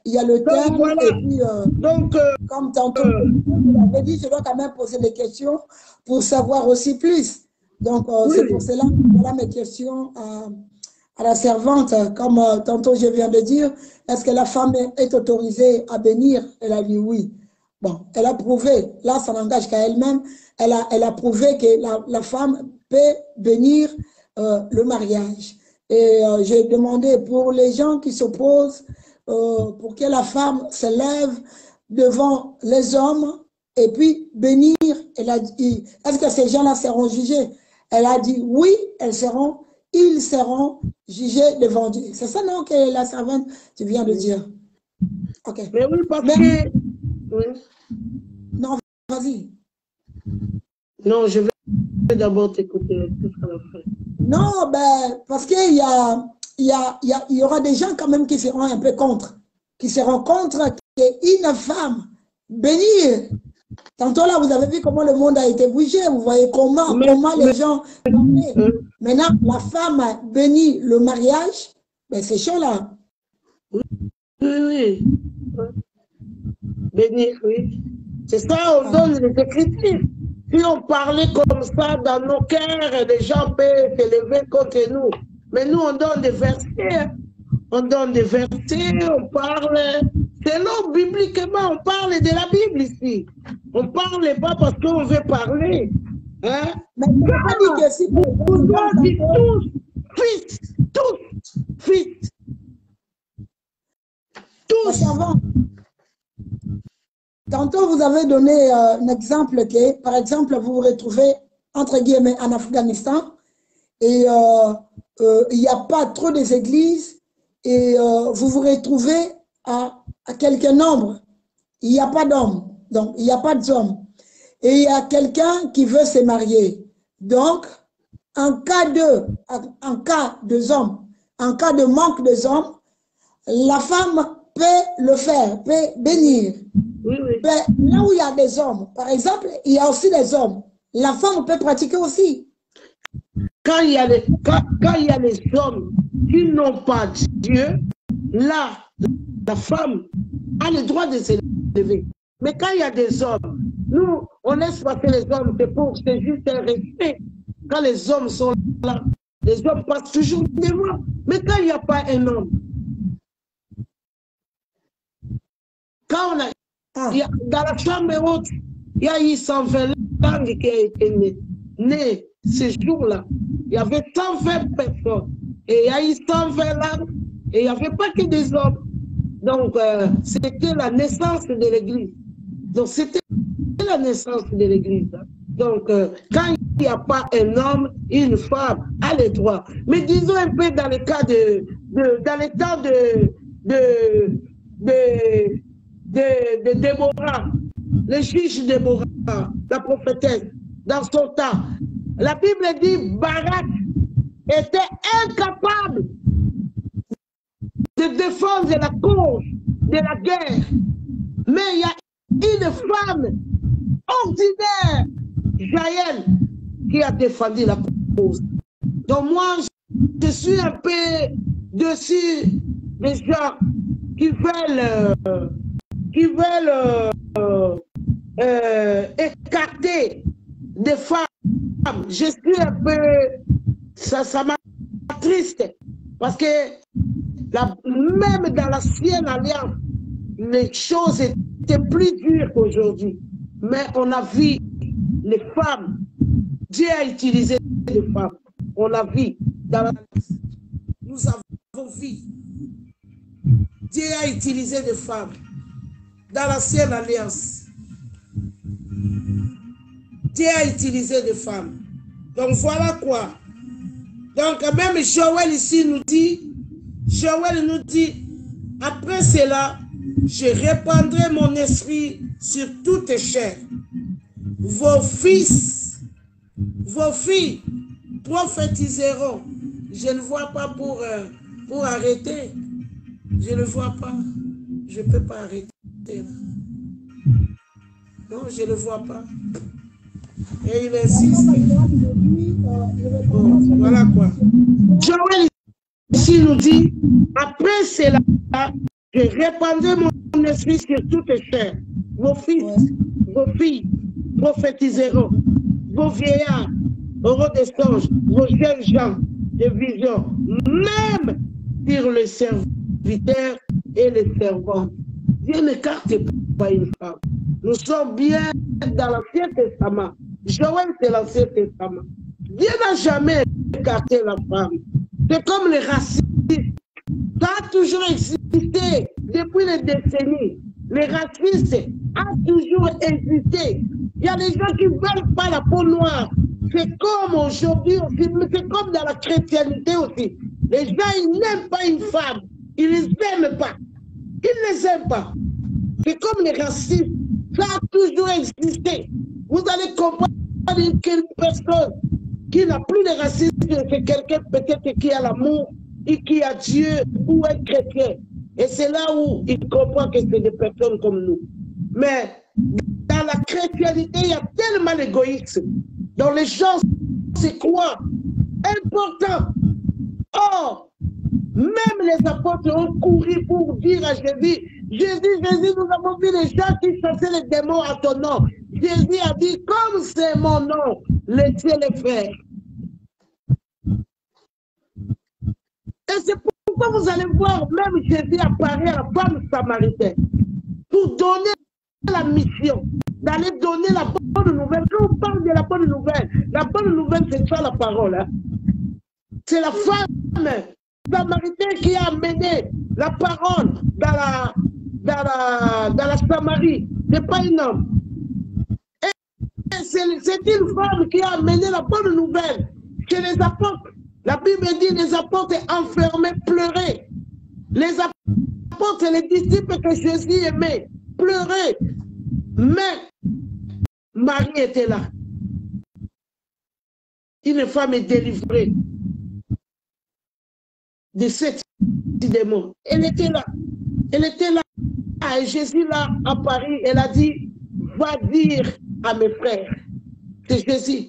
il y a le thème, voilà. Et puis, comme tantôt, vous l'avez dit, je dois quand même poser des questions pour savoir aussi plus. Donc, oui. C'est pour cela que voilà mes questions à la servante. Comme tantôt je viens de dire, est-ce que la femme est autorisée à bénir? Elle a dit oui. Bon, elle a prouvé, là ça n'engage qu'à elle-même, elle a prouvé que la femme peut bénir le mariage. Et j'ai demandé pour les gens qui s'opposent, pour que la femme se lève devant les hommes et puis bénir. Elle a dit, est-ce que ces gens-là seront jugés? Elle a dit oui, ils seront jugés devant Dieu. C'est ça, non, que la servante, tu viens de dire? Ok. Mais oui, parce que... Oui. Non, vas-y. Non, je vais d'abord t'écouter jusqu'à la fin. Non, ben, parce qu'il y aura des gens quand même qui seront un peu contre. Qui seront contre qu'une femme bénir. Tantôt là, vous avez vu comment le monde a été bougé. Vous voyez comment les gens... Maintenant, la femme bénit le mariage. Ben, c'est chaud là. Oui. Bénir, oui. C'est ça, on donne les écritures. Si on parlait comme ça dans nos cœurs, les gens peuvent s'élever contre nous. Mais nous, on donne des versets. On donne des versets, on parle. Selon bibliquement, on parle de la Bible ici. On ne parle pas parce qu'on veut parler. Hein? Mais on ne pas dire que si vous dites tous, fils. Tous. Tantôt, vous avez donné un exemple que, par exemple, vous vous retrouvez, entre guillemets, en Afghanistan et il n'y a pas trop des églises et vous vous retrouvez à quelques nombres. Il n'y a pas d'hommes, donc il n'y a pas d'hommes. Et il y a quelqu'un qui veut se marier. Donc, en cas de manque de hommes, la femme peut le faire, peut bénir. Oui. Mais là où il y a des hommes, par exemple, il y a aussi des hommes. La femme peut pratiquer aussi. Quand il y a les hommes qui n'ont pas Dieu, là, la femme a le droit de s'élever. Mais quand il y a des hommes, nous, on laisse passer les hommes, c'est juste un respect. Quand les hommes sont là, les hommes passent toujours devant. Mais quand il n'y a pas un homme, quand on a, dans la chambre haute, il y a eu 120 langues qui a été nées ce jour-là. Il y avait 120 personnes. Et il y a eu 120 langues. Et il n'y avait pas que des hommes. Donc, c'était la naissance de l'Église. Donc, c'était la naissance de l'Église. Donc, quand il n'y a pas un homme, une femme a les droits. Mais disons un peu dans le cas dans le temps de Déborah, le juge Déborah, la prophétesse, dans son temps. La Bible dit Barak était incapable de défendre la cause de la guerre. Mais il y a une femme ordinaire, Jaël, qui a défendu la cause. Donc moi, je suis un peu dessus des gens qui veulent écarter des femmes. Je suis un peu... Ça m'attriste. Parce que même dans l'ancienne alliance, les choses étaient plus dures qu'aujourd'hui. Mais on a vu les femmes. Dieu a utilisé les femmes. On a vu dans la... Nous avons vu. Dieu a utilisé des femmes dans l'ancienne alliance. Dieu a utilisé des femmes. Donc voilà quoi. Donc même Joël ici nous dit, après cela, je répandrai mon esprit sur toute chair. Vos fils, vos filles prophétiseront. Je ne vois pas pour arrêter. Je ne vois pas. Je ne peux pas arrêter. Non, je ne vois pas. Et il insiste. Bon, voilà quoi. Joël ici nous dit, après cela, je répandrai mon esprit sur toute chair. Vos fils, vos filles prophétiseront. Vos vieillards auront des songes. Vos jeunes gens des visions. Même sur les serviteurs et les servantes. Dieu n'écarte pas une femme. Nous sommes bien dans l'Ancien Testament. Joël, c'est l'Ancien Testament. Dieu n'a jamais écarté la femme. C'est comme les racistes. Ça a toujours existé depuis les décennies. Les racistes ont toujours existé. Il y a des gens qui ne veulent pas la peau noire. C'est comme aujourd'hui aussi, mais c'est comme dans la chrétienté aussi. Les gens, ils n'aiment pas une femme. Ils ne les aiment pas. Ils ne les aiment pas. C'est comme les racistes. Ça a toujours existé. Vous allez comprendre qu'une personne qui n'a plus de racisme, c'est quelqu'un peut-être qui a l'amour et qui a Dieu ou est chrétien. Et c'est là où il comprend que c'est des personnes comme nous. Mais dans la chrétienté, il y a tellement d'égoïsme. Donc les gens se croient importants. Or, même les apôtres ont couru pour dire à Jésus, Jésus, nous avons vu les gens qui chassaient les démons à ton nom. Jésus a dit, comme c'est mon nom, laissez-les faire. Et c'est pourquoi vous allez voir, même Jésus apparaît à la femme samaritaine. pour donner la mission, d'aller donner la bonne nouvelle. Quand on parle de la bonne nouvelle, c'est ça la parole. Hein. C'est la femme samaritaine qui a amené la parole dans la Samarie. Ce n'est pas un homme. C'est une femme qui a amené la bonne nouvelle chez les apôtres. La Bible dit les apôtres enfermés pleuraient. Les apôtres et les disciples que Jésus aimait pleuraient. Mais Marie était là. Une femme est délivrée de cette démon. Elle était là. Elle était là. Et Jésus là à Paris, elle a dit, va dire à mes frères. C'est Jésus.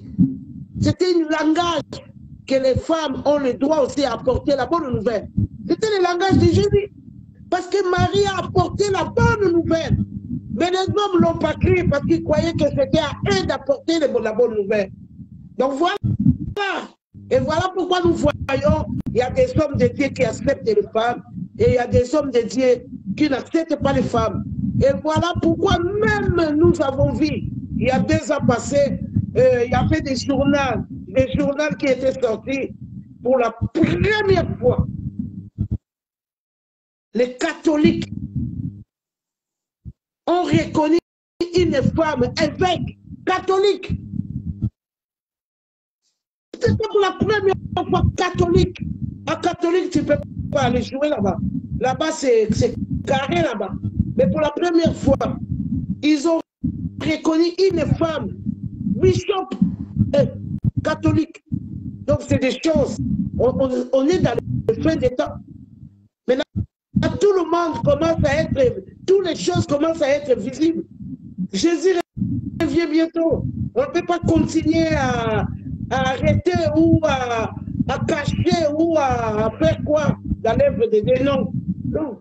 C'était un langage que les femmes ont le droit aussi à apporter la bonne nouvelle. C'était le langage de Jésus. Parce que Marie a apporté la bonne nouvelle. Mais les hommes ne l'ont pas cru parce qu'ils croyaient que c'était à eux d'apporter la bonne nouvelle. Donc voilà. Et voilà pourquoi nous voyons, il y a des hommes de Dieu qui acceptent les femmes et il y a des hommes de Dieu qui n'acceptent pas les femmes. Et voilà pourquoi même nous avons vu, il y a 2 ans passés, il y avait des journaux qui étaient sortis pour la première fois. Les catholiques ont reconnu une femme évêque catholique. C'était pour la première fois catholique. En catholique, tu ne peux pas aller jouer là-bas. Là-bas, c'est carré là-bas. Mais pour la première fois, ils ont reconnu une femme, bishop catholique. Donc, c'est des choses. On est dans le fin des temps. Maintenant, tout le monde commence à être, toutes les choses commencent à être visibles. Jésus revient bientôt. On ne peut pas continuer à arrêter ou à cacher ou à faire quoi dans l'œuvre de Dieu. Non. Non.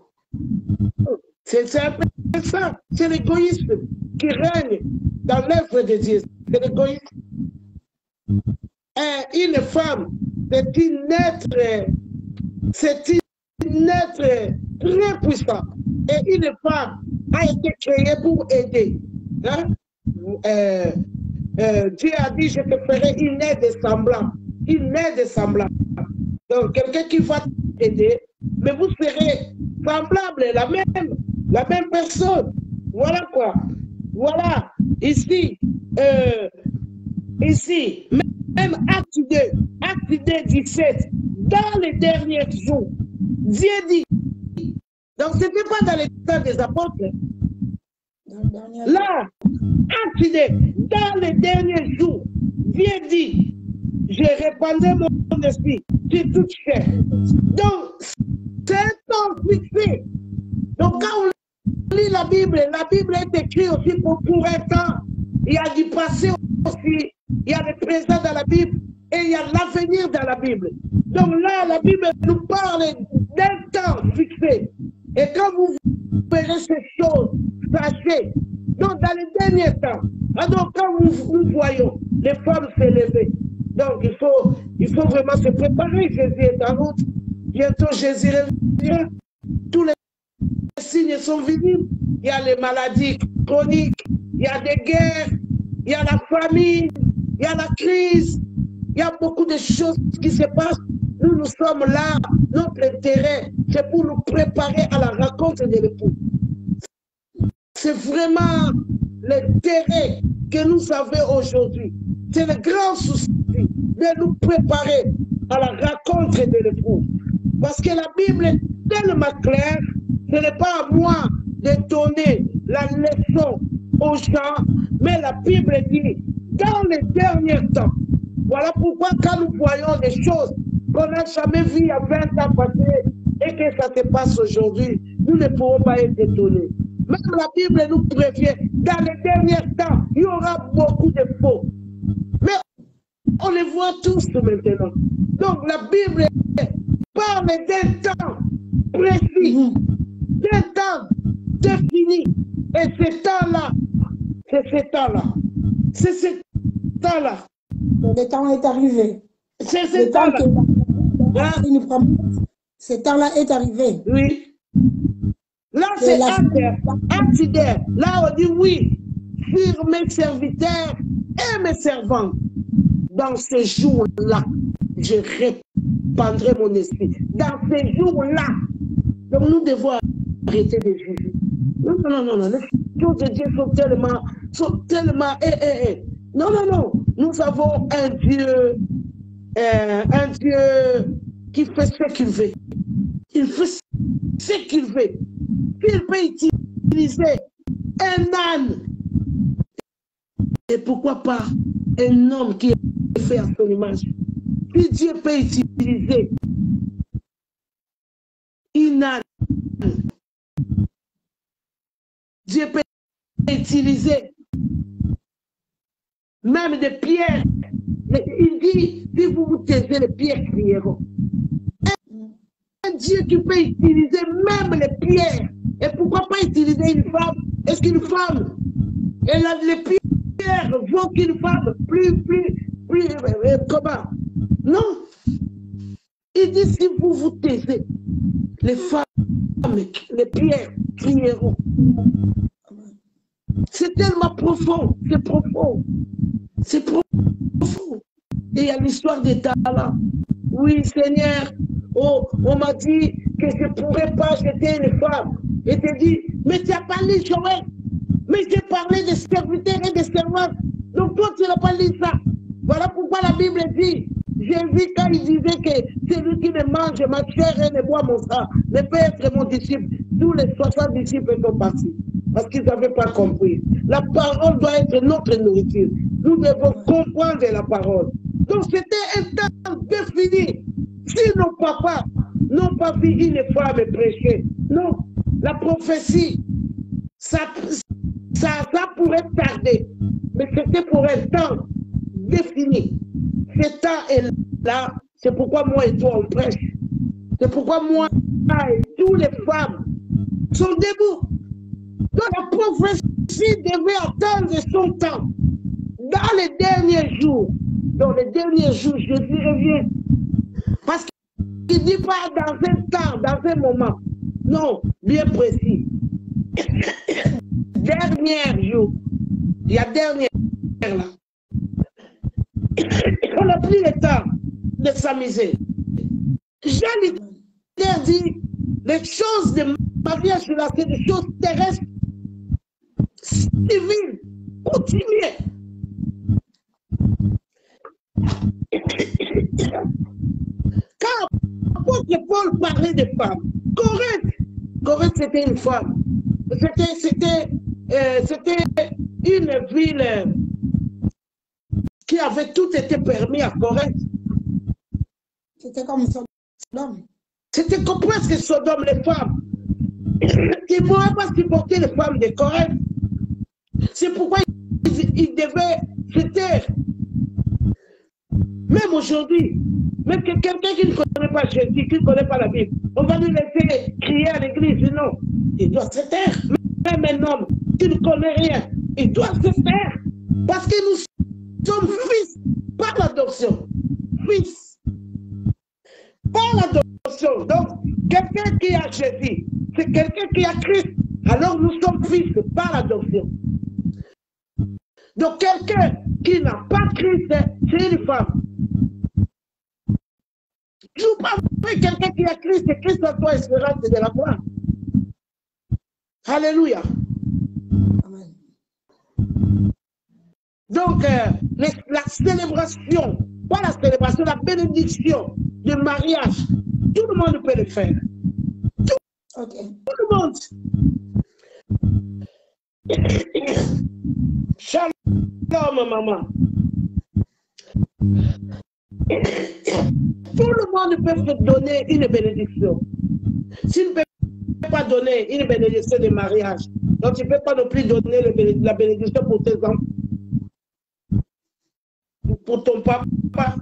C'est un peu ça. C'est l'égoïsme qui règne dans l'œuvre de Dieu. C'est l'égoïsme. Une femme, c'est une être très puissant. Et une femme a été créée pour aider. Hein? Dieu a dit, je te ferai une aide semblable. Une aide semblable. Donc, quelqu'un qui va t'aider, mais vous serez semblables, la même personne. Voilà quoi. Voilà. Ici, même acte 2, 17, dans les derniers jours, Dieu dit. Donc, ce n'était pas dans les temps des apôtres. Là, acte 2, dans les derniers jours, Dieu dit, j'ai répandu mon esprit sur toute chair. Donc, c'est un temps fixé. Donc, quand on lit la Bible est écrite aussi pour un temps. Il y a du passé aussi, il y a le présent dans la Bible et il y a l'avenir dans la Bible. Donc là, la Bible nous parle d'un temps fixé. Et quand vous verrez ces choses, sachez, donc dans les derniers temps, alors quand nous voyons les femmes s'élever, donc il faut vraiment se préparer. Jésus est en route. Bientôt Jésus revient. Tous les signes sont visibles. Il y a les maladies chroniques, il y a des guerres, il y a la famine, il y a la crise, il y a beaucoup de choses qui se passent. Nous sommes là, notre intérêt, c'est pour nous préparer à la rencontre de l'époux. C'est vraiment l'intérêt que nous avons aujourd'hui. C'est le grand souci de nous préparer à la rencontre de l'époux. Parce que la Bible est tellement claire, ce n'est pas à moi de donner la leçon aux gens, mais la Bible dit, dans les derniers temps, voilà pourquoi quand nous voyons des choses qu'on n'a jamais vues il y a 20 ans passés et que ça se passe aujourd'hui, nous ne pourrons pas être étonnés. Même la Bible nous prévient, dans les derniers temps, il y aura beaucoup de faux. Mais on les voit tous maintenant. Donc la Bible parle d'un temps précis, d'un temps défini. Et ce temps-là, c'est ce temps-là. C'est ce temps-là. Le temps est arrivé. C'est ce temps-là. Ce temps-là est arrivé. Oui. Là, c'est antidaire. Là, on dit oui, sur mes serviteurs et mes servantes. Dans ces jours-là, je répandrai mon esprit. Dans ces jours-là. Donc, nous devons arrêter de juger. Non. Les choses de Dieu sont tellement... Non. Nous avons un Dieu qui fait ce qu'il veut. Il fait ce qu'il veut. Il peut utiliser un âne. Et pourquoi pas un homme qui est fait à son image. Puis Dieu peut utiliser une âne. Dieu peut utiliser même des pierres. Mais il dit, si vous vous taisez, les pierres crieront. Un Dieu qui peut utiliser même les pierres. Et pourquoi pas utiliser une femme? Est-ce qu'une femme, les pierres vaut qu'une femme plus, comment? Non. Il dit, si vous vous taisez, les femmes, les pierres crieront. C'est tellement profond, c'est profond. C'est profond. Et il y a l'histoire des talents. Oui, Seigneur, on m'a dit que je ne pourrais pas jeter une femme. Et tu dis, mais tu n'as pas lu Joël. Mais j'ai parlé des serviteurs et des servantes. Donc toi, tu n'as pas lu ça. Voilà pourquoi la Bible dit, j'ai vu quand il disait que celui qui ne mange ma chair et ne boit mon sang ne peut être mon disciple. Tous les 60 disciples sont partis. Parce qu'ils n'avaient pas compris. La parole doit être notre nourriture. Nous devons comprendre la parole. Donc c'était un temps défini. Si nos papas n'ont pas vu une femme prêcher, non, la prophétie, ça pourrait tarder. Mais c'était pour un temps défini. Ce temps est là. C'est pourquoi moi et toi on prêche. C'est pourquoi moi et toutes les femmes sont debout. Donc la prophétie devait attendre son temps. Dans les derniers jours, Jésus revient. Parce qu'il ne dit pas dans un temps, dans un moment. Non, bien précis. Dernier jour. Il y a dernier là. On n'a plus le temps de s'amuser. Jean dit, les choses de mariage, c'est des choses terrestres, civiles, continuez. Quand l'apôtre Paul parlait de femmes, Corinthe c'était une femme. C'était une ville qui avait tout été permis à Corinthe. C'était comme Sodome. C'était comme presque Sodome, les femmes. Ils ne pourraient pas supporter les femmes de Corinthe. C'est pourquoi ils devaient se taire. Même aujourd'hui, même quelqu'un qui ne connaît pas Jésus, qui ne connaît pas la Bible, on va lui laisser crier à l'église. Non, il doit se taire. Même un homme qui ne connaît rien, il doit se taire. Parce que nous sommes fils par l'adoption. Fils. Par l'adoption. Donc, quelqu'un qui a Jésus, c'est quelqu'un qui a Christ. Alors nous sommes fils par l'adoption. Donc, quelqu'un qui n'a pas Christ, c'est une femme. Je ne pas avec quelqu'un qui a Christ, et Christ a toi espérance de la foi. Alléluia. Amen. Donc, la célébration, pas la célébration, la bénédiction du mariage, tout le monde peut le faire. Tout le monde. Shalom, maman. Tout le monde peut se donner une bénédiction. S'il ne peut pas donner une bénédiction de mariage, donc tu ne peux pas non plus donner la bénédiction pour tes enfants, pour ton papa.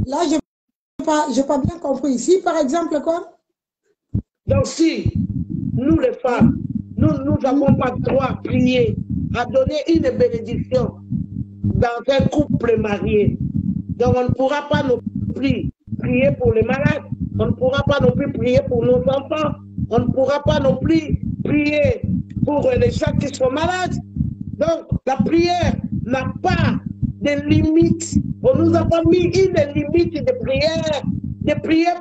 Là, je n'ai pas bien compris. Ici, par exemple, quoi? Donc si nous les femmes, nous n'avons pas droit à prier, à donner une bénédiction dans un couple marié. Donc on ne pourra pas non plus prier pour les malades, on ne pourra pas non plus prier pour nos enfants. on ne pourra pas non plus prier pour les gens qui sont malades. Donc, la prière n'a pas de limite. On nous a pas mis une limite de prière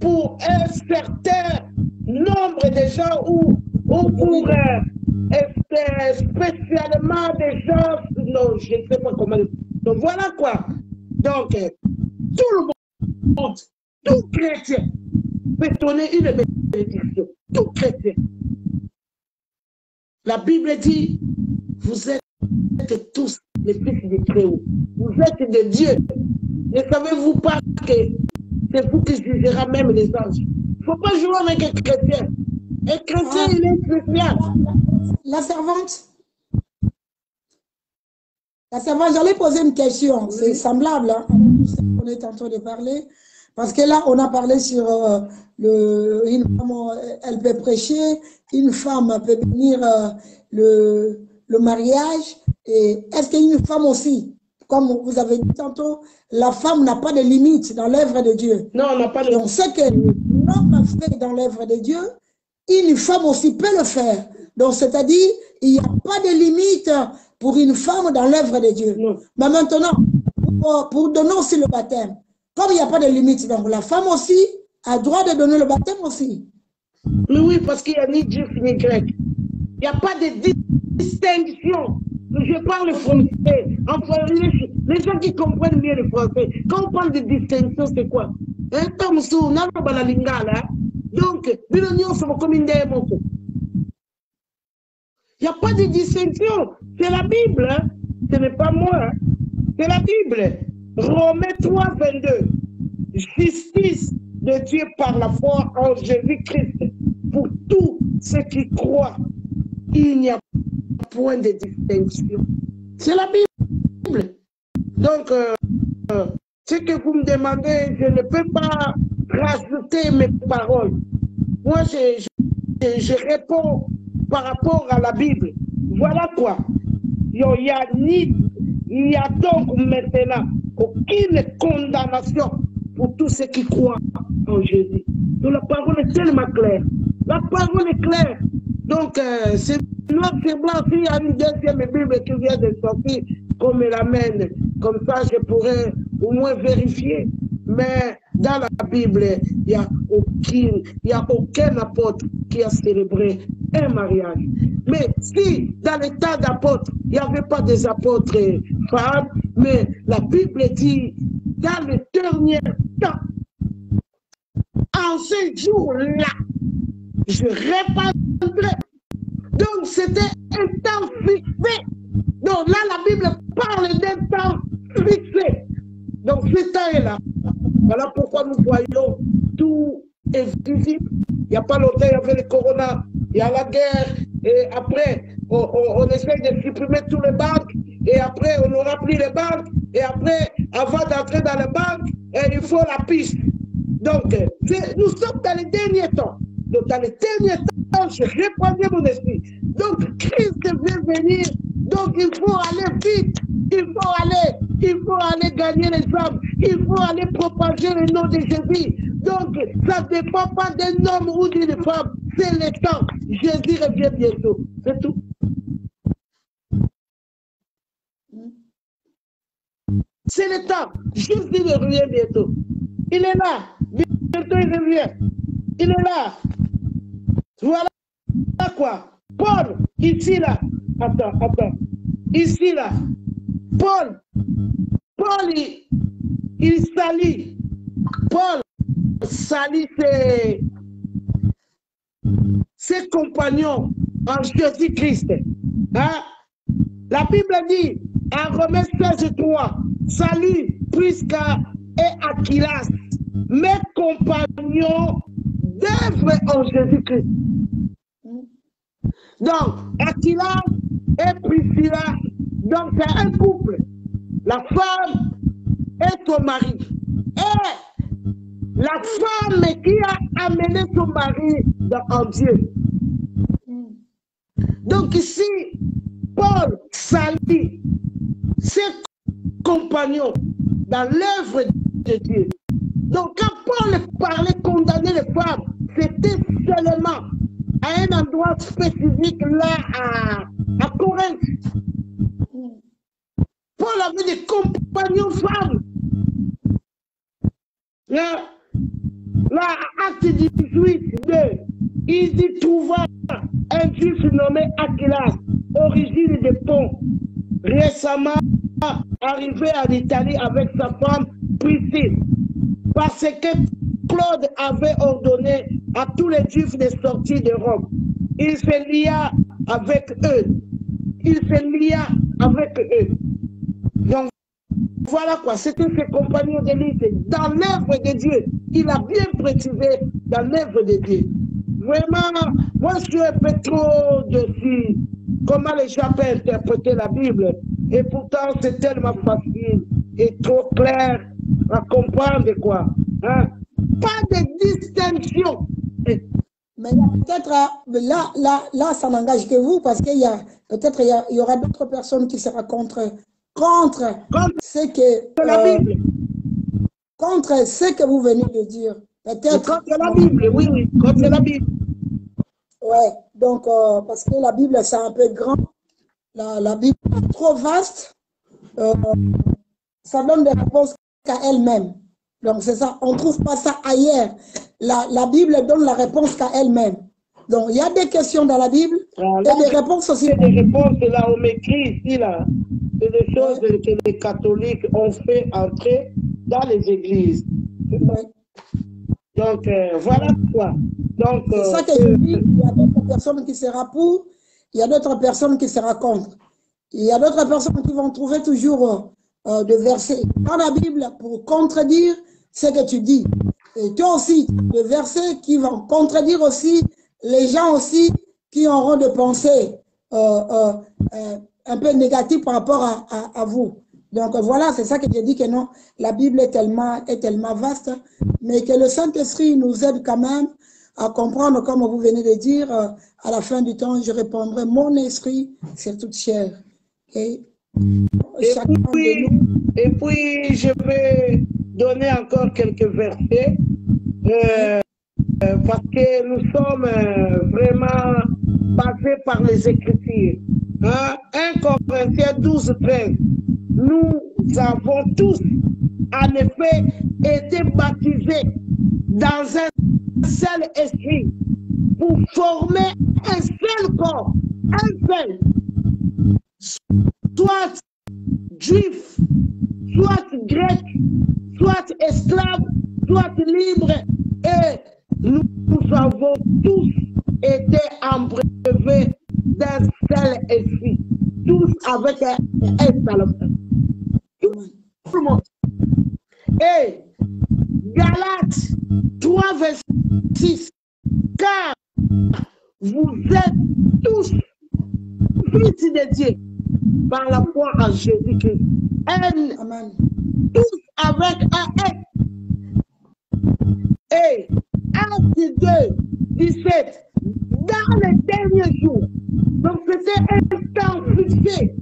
pour un certain nombre de gens ou pour spécialement des gens, non, je ne sais pas comment. Donc voilà quoi. Donc, tout le monde, tout chrétien peut donner une bénédiction. Tout chrétien. La Bible dit, vous êtes tous les fils du Très-Haut. Vous êtes de Dieu. Ne savez-vous pas que c'est vous qui jugera même les anges? Il ne faut pas jouer avec un chrétien. Un chrétien, il est chrétien. La servante, j'allais poser une question. C'est semblable, hein, on est en train de parler. Parce que là, on a parlé sur une femme, elle peut prêcher, une femme peut bénir le mariage. Et est-ce qu'une femme aussi, comme vous avez dit tantôt, la femme n'a pas de limite dans l'œuvre de Dieu? Non, on n'a pas de limite. On sait que l'homme a fait dans l'œuvre de Dieu, une femme aussi peut le faire. Donc, c'est-à-dire, il n'y a pas de limite pour une femme dans l'œuvre de Dieu. Non. Mais maintenant, pour donner aussi le baptême, comme il n'y a pas de limite, donc la femme aussi a le droit de donner le baptême aussi. Oui, parce qu'il n'y a ni juif ni grec. Il n'y a pas de distinction. Je parle français. Enfin, les gens qui comprennent mieux le français, quand on parle de distinction, c'est quoi? Donc, il n'y a pas de distinction. C'est la Bible. Hein? Ce n'est pas moi. Hein? C'est la Bible. Romains 3, 22. Justice de Dieu par la foi en Jésus-Christ. Pour tous ceux qui croient, il n'y a point de distinction. C'est la Bible. Donc, ce que vous me demandez, je ne peux pas rajouter mes paroles. Moi, je réponds par rapport à la Bible. Voilà quoi. Il y a donc maintenant aucune condamnation pour tous ceux qui croient en Jésus. Donc la parole est tellement claire. La parole est claire. Donc, c'est noir sur blanc. S'il y a une deuxième Bible qui vient de sortir, qu'on me l'amène. Comme ça, je pourrais au moins vérifier. Mais dans la Bible, il n'y a aucun apôtre qui a célébré un mariage. Mais si dans les temps d'apôtres, il n'y avait pas des apôtres femmes, mais la Bible dit, dans le dernier temps, en ce jour-là, je répandrai. Donc c'était un temps fixé. Donc là, la Bible parle d'un temps fixé. Donc ce temps est là. Voilà pourquoi nous voyons tout est visible. Il n'y a pas longtemps, il y avait le corona, il y a la guerre, et après, on essaie de supprimer tous les banques, et après, on n'aura plus les banques, et après, avant d'entrer dans les banques, il faut la piste. Donc, nous sommes dans les derniers temps. Donc, dans les derniers temps, je répandrai mon esprit. Donc, Christ veut venir. Donc, il faut aller vite. Il faut aller gagner les hommes. Il faut aller propager le nom de Jésus. Donc, ça ne dépend pas d'un homme ou d'une femme. C'est le temps. Jésus revient bientôt. C'est tout. C'est le temps. Jésus revient bientôt. Il est là. Bientôt, il revient. Il est là. Voilà quoi. Paul, ici, là. Attends. Ici, là. Paul, il salit. Paul salit ses compagnons en Jésus-Christ. Hein? La Bible dit, en Romains 16:3, salut Prisca et Aquilas, mes compagnons d'œuvre en Jésus-Christ. Donc, Aquilas et Priscilla, donc c'est un couple. La femme et son mari. Et la femme qui a amené son mari en Dieu. Donc ici, Paul salit ses compagnons dans l'œuvre de Dieu. Donc quand Paul parlait condamner les femmes, c'était particulièrement à un endroit spécifique là à Corinthe. Paul avait des compagnons femmes. Là, acte 18, 2, il y trouva un juif nommé Aquilas, origine de Pont, récemment arrivé en Italie avec sa femme Priscille, parce que Claude avait ordonné à tous les juifs de sortir de Rome. Il se lia avec eux. Donc, voilà quoi, c'était ses compagnons d'élite dans l'œuvre de Dieu. Il a bien précisé dans l'œuvre de Dieu. Vraiment, moi je suis un peu trop dessus. Comment les gens peuvent interpréter la Bible? Et pourtant, c'est tellement facile et trop clair à comprendre quoi. Hein? Pas de distinction. Mais peut-être là, ça n'engage que vous parce qu'il y a peut-être il y aura d'autres personnes qui sera contre ce que la Bible. Contre ce que vous venez de dire. Peut-être. Contre la Bible, oui, contre la Bible. Ouais, donc parce que la Bible c'est un peu grand, la Bible est trop vaste, ça donne des réponses qu'à elle-même. Donc c'est ça, on ne trouve pas ça ailleurs. La Bible donne la réponse qu'à elle-même. Donc il y a des questions dans la Bible et des réponses aussi. Des réponses là, on m'écrit ici là. C'est des choses que les catholiques ont fait entrer dans les églises. Ouais. Donc voilà quoi. Donc c'est ça que je dis, il y a d'autres personnes qui seront pour, il y a d'autres personnes qui seront contre. Il y a d'autres personnes qui vont trouver toujours des versets dans la Bible pour contredire ce que tu dis. Et toi aussi, des versets qui vont contredire aussi les gens aussi qui auront des pensées un peu négatives par rapport à vous. Donc voilà, c'est ça que je dis que non, la Bible est tellement vaste, mais que le Saint-Esprit nous aide quand même à comprendre, comme vous venez de dire, à la fin du temps, je répondrai mon esprit sur toute chair. Okay? Et puis, je vais donner encore quelques versets, parce que nous sommes vraiment basés par les Écritures. 1 Corinthiens 12, 13. Nous avons tous, en effet, été baptisés dans un seul esprit pour former un seul corps, un seul, soit juif, soit grec, soit esclave, soit libre, et nous avons tous été embreuvés d'un seul esprit, tous avec un S à la fin. Tout le monde. Et Galates 3, verset 6, car vous êtes tous fils de Dieu par la foi en Jésus-Christ. Amen. Tous avec un S. Et Acte 2, 17, dans les derniers jours, donc c'était un temps fixé.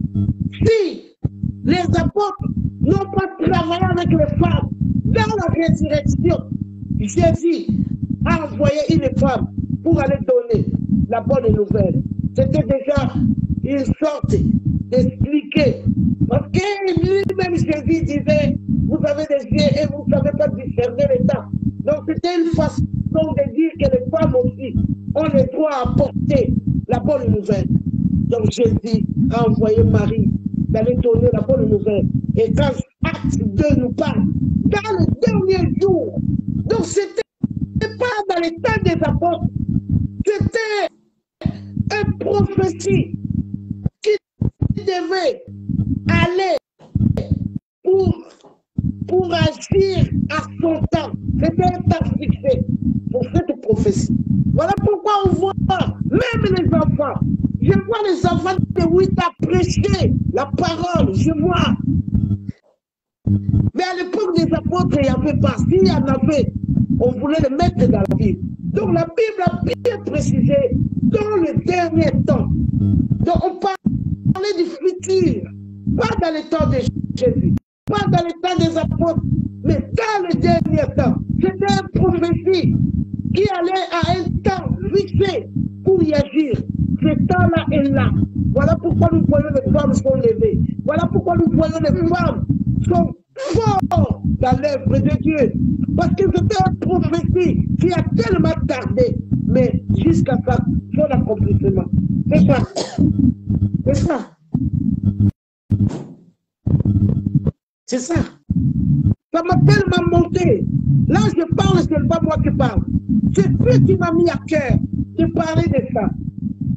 Si les apôtres n'ont pas travaillé avec les femmes dans la résurrection, Jésus a envoyé une femme pour aller donner la bonne nouvelle. C'était déjà une sorte d'expliquer. Parce que lui-même, Jésus disait, vous avez des yeux et vous ne savez pas discerner les temps. Donc c'était une façon de dire que les femmes aussi ont le droit à porter la bonne nouvelle. Donc Jésus a envoyé Marie d'aller donner la bonne nouvelle. Et quand Acte 2 nous parle, dans le dernier jour, donc c'était pas dans les temps des apôtres, c'était une prophétie qui devait aller pour agir à son temps. C'était un temps fixé pour cette prophétie. Voilà pourquoi on voit même les enfants. Je vois les enfants de 8 ans prêcher la parole. Je vois. Mais à l'époque des apôtres, il n'y avait pas. S'il y en avait, on voulait le mettre dans la Bible. Donc la Bible a bien précisé dans le dernier temps. Donc on parlait du futur, pas dans le temps de Jésus, pas dans le temps des apôtres, mais dans le dernier temps. C'était une prophétie qui allait à un temps vite fait pour y agir. Ce temps-là est là. Voilà pourquoi nous voyons les femmes sont levées. Voilà pourquoi nous voyons les femmes sont fortes dans l'œuvre de Dieu. Parce que c'était une prophétie qui a tellement tardé, mais jusqu'à son accomplissement. C'est ça. C'est ça. C'est ça. Ça m'a tellement monté. Là, je parle, ce n'est pas moi qui parle. C'est Dieu qui m'a mis à cœur de parler de ça.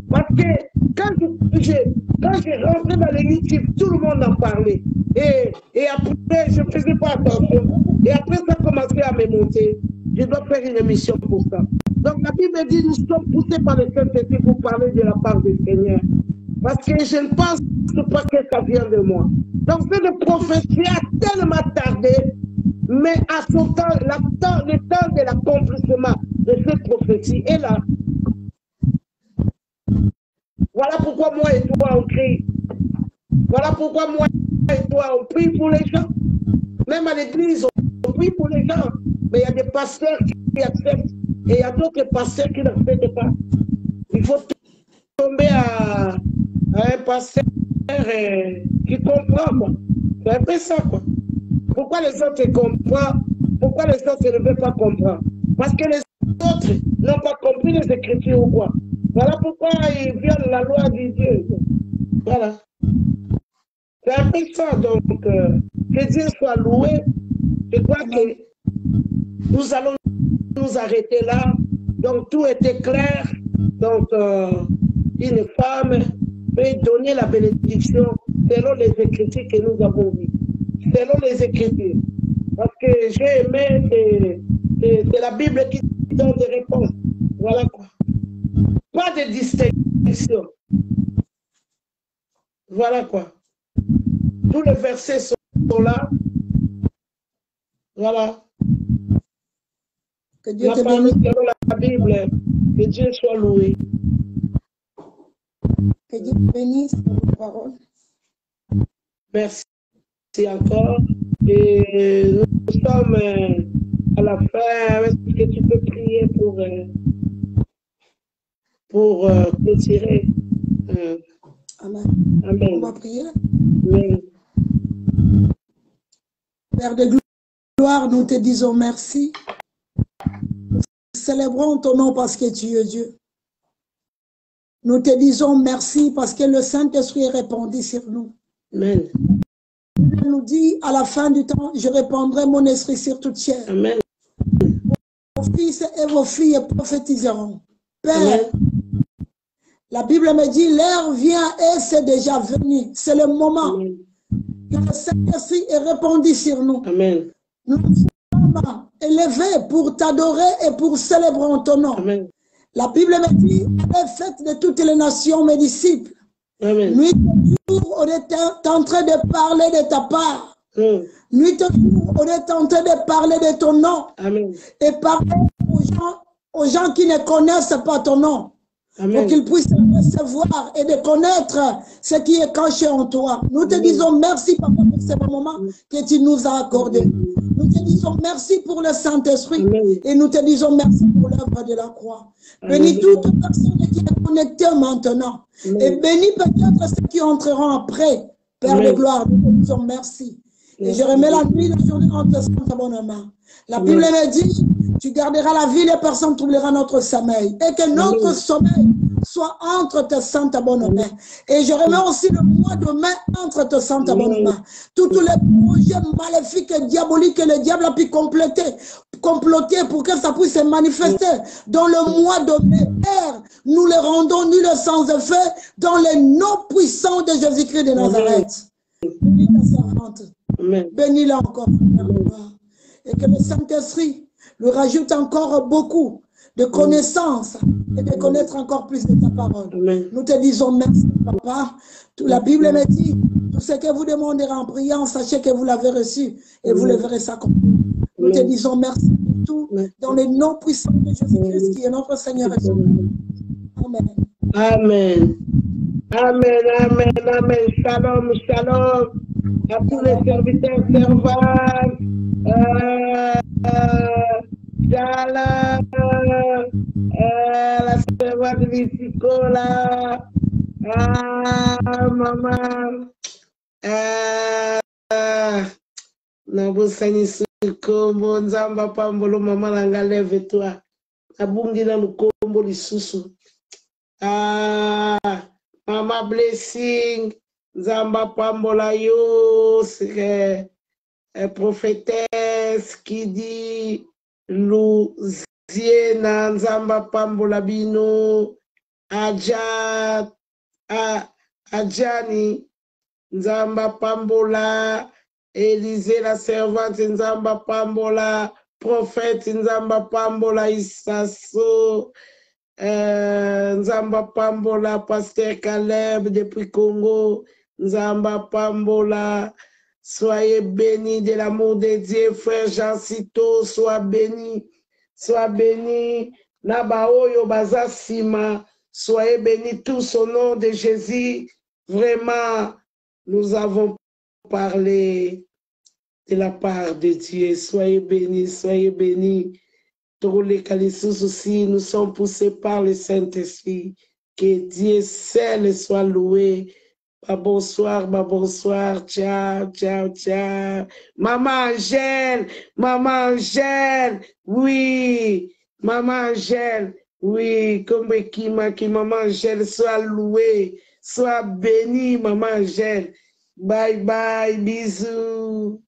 Parce que quand j'ai rentré dans l'église, tout le monde en parlait. Et après, je ne faisais pas attention. Et après, ça a commencé à me monter. Je dois faire une émission pour ça. Donc la Bible dit, nous sommes poussés par le Saint-Esprit pour parler de la part du Seigneur. Parce que je ne pense pas que ça vient de moi. Donc cette prophétie a tellement tardé, mais à son temps, le temps de l'accomplissement de cette prophétie est là. Voilà pourquoi moi et toi on crie. Voilà pourquoi moi et toi on prie pour les gens. Même à l'église, on prie pour les gens. Mais il y a des pasteurs qui acceptent et il y a d'autres pasteurs qui n'acceptent pas. Il faut tomber à un pasteur qui comprend, quoi. C'est un peu ça, quoi. Pourquoi les autres comprennent? Pourquoi les autres ne veulent pas comprendre? Parce que les autres n'ont pas compris les Écritures ou quoi. Voilà pourquoi ils violent la loi de Dieu. Voilà. C'est un peu ça, donc, que Dieu soit loué. Je crois que nous allons nous arrêter là. Donc, tout était clair. Donc, une femme peut donner la bénédiction selon les Écritures que nous avons vues. Selon les Écritures. Parce que j'ai aimé, c'est la Bible qui donne des réponses. Voilà quoi. Pas de distinction. Voilà quoi. Tous les versets sont là. Voilà. Que Dieu la te parole bénisse. selon la Bible, que Dieu soit loué. Que Dieu te bénisse pour vos paroles. Merci encore. Et nous sommes à la fin. Est-ce que tu peux prier pour retirer? Amen. Amen. On va prier. Amen. Père de gloire, nous te disons merci. Nous célébrons ton nom parce que tu es Dieu. Nous te disons merci parce que le Saint-Esprit est répandu sur nous. Amen. Il nous dit à la fin du temps, je répandrai mon esprit sur toute chair. Amen. Vos fils et vos filles prophétiseront. Père, Amen. la Bible me dit, l'heure vient et c'est déjà venu. C'est le moment Amen. que le Saint-Esprit est répandu sur nous. Amen. Nous sommes élevés pour t'adorer et pour célébrer ton nom. Amen. La Bible me dit, faites de toutes les nations mes disciples. Amen. Nuit et jour, on est en train de parler de ta part. Nuit et jour, on est en train de parler de ton nom. Amen. Et parler aux gens qui ne connaissent pas ton nom. Amen. Pour qu'ils puissent recevoir et de connaître ce qui est caché en toi. Nous te disons merci, Papa, pour ce moment que tu nous as accordé. Nous te disons merci pour le Saint-Esprit. Et nous te disons merci pour l'œuvre de la croix. Bénis toute personne qui est connectée maintenant. Et bénis peut-être ceux qui entreront après. Père de gloire, nous te disons merci. Et je remets la nuit, la journée entre tes saintes bonnes. La Bible me dit, tu garderas la vie, les personnes trouveront notre sommeil. Et que notre sommeil soit entre tes saintes bonnes mains. Et je remets aussi le mois de mai entre tes saintes bonnes mains. Tous les projets maléfiques et diaboliques que le diable a pu comploter pour que ça puisse se manifester dans le mois de mai. Père, nous les rendons nuls sans effet dans les noms puissants de Jésus-Christ de Nazareth. Bénis ta servante. Bénis-la encore. Et que le Saint-Esprit lui rajoute encore beaucoup de connaissances et de connaître encore plus de ta parole. Nous te disons merci, Papa. La Bible me dit, tout ce que vous demanderez en priant, sachez que vous l'avez reçu et vous le verrez s'accomplir. Nous te disons merci pour tout dans le nom puissant de Jésus-Christ qui est notre Seigneur et Sauveur. Amen. Amen. Amen, amen, amen. Shalom, shalom à tous les serviteurs, servantes. Shalom. La servante Vissicola. Maman. Nabosani sukombo nzamba pambolo mama nanga lève toi. Abungi na lukombo lisusu. Mama blessing nzamba pambola yo prophétesse qui dit Louziena nzamba pambola bino Adjani nzamba pambola Élisée la servante nzamba pambola prophète nzamba pambola Isaso nzamba pambola pasteur Caleb depuis Congo nzamba pambola. Soyez bénis de l'amour de Dieu, frère Jean Cito, sois béni, Nabaoyo Bazasima, soyez bénis tous au nom de Jésus. Vraiment, nous avons parlé de la part de Dieu. Soyez bénis, soyez bénis. Tous les calissous aussi, nous sommes poussés par le Saint-Esprit. Que Dieu seul soit loué. Bonsoir, ciao, ciao, ciao. Maman Angèle, oui, Maman Angèle, oui, comme qui Maman Angèle, soit louée, soit bénie, Maman Angèle. Bye bye, bisous.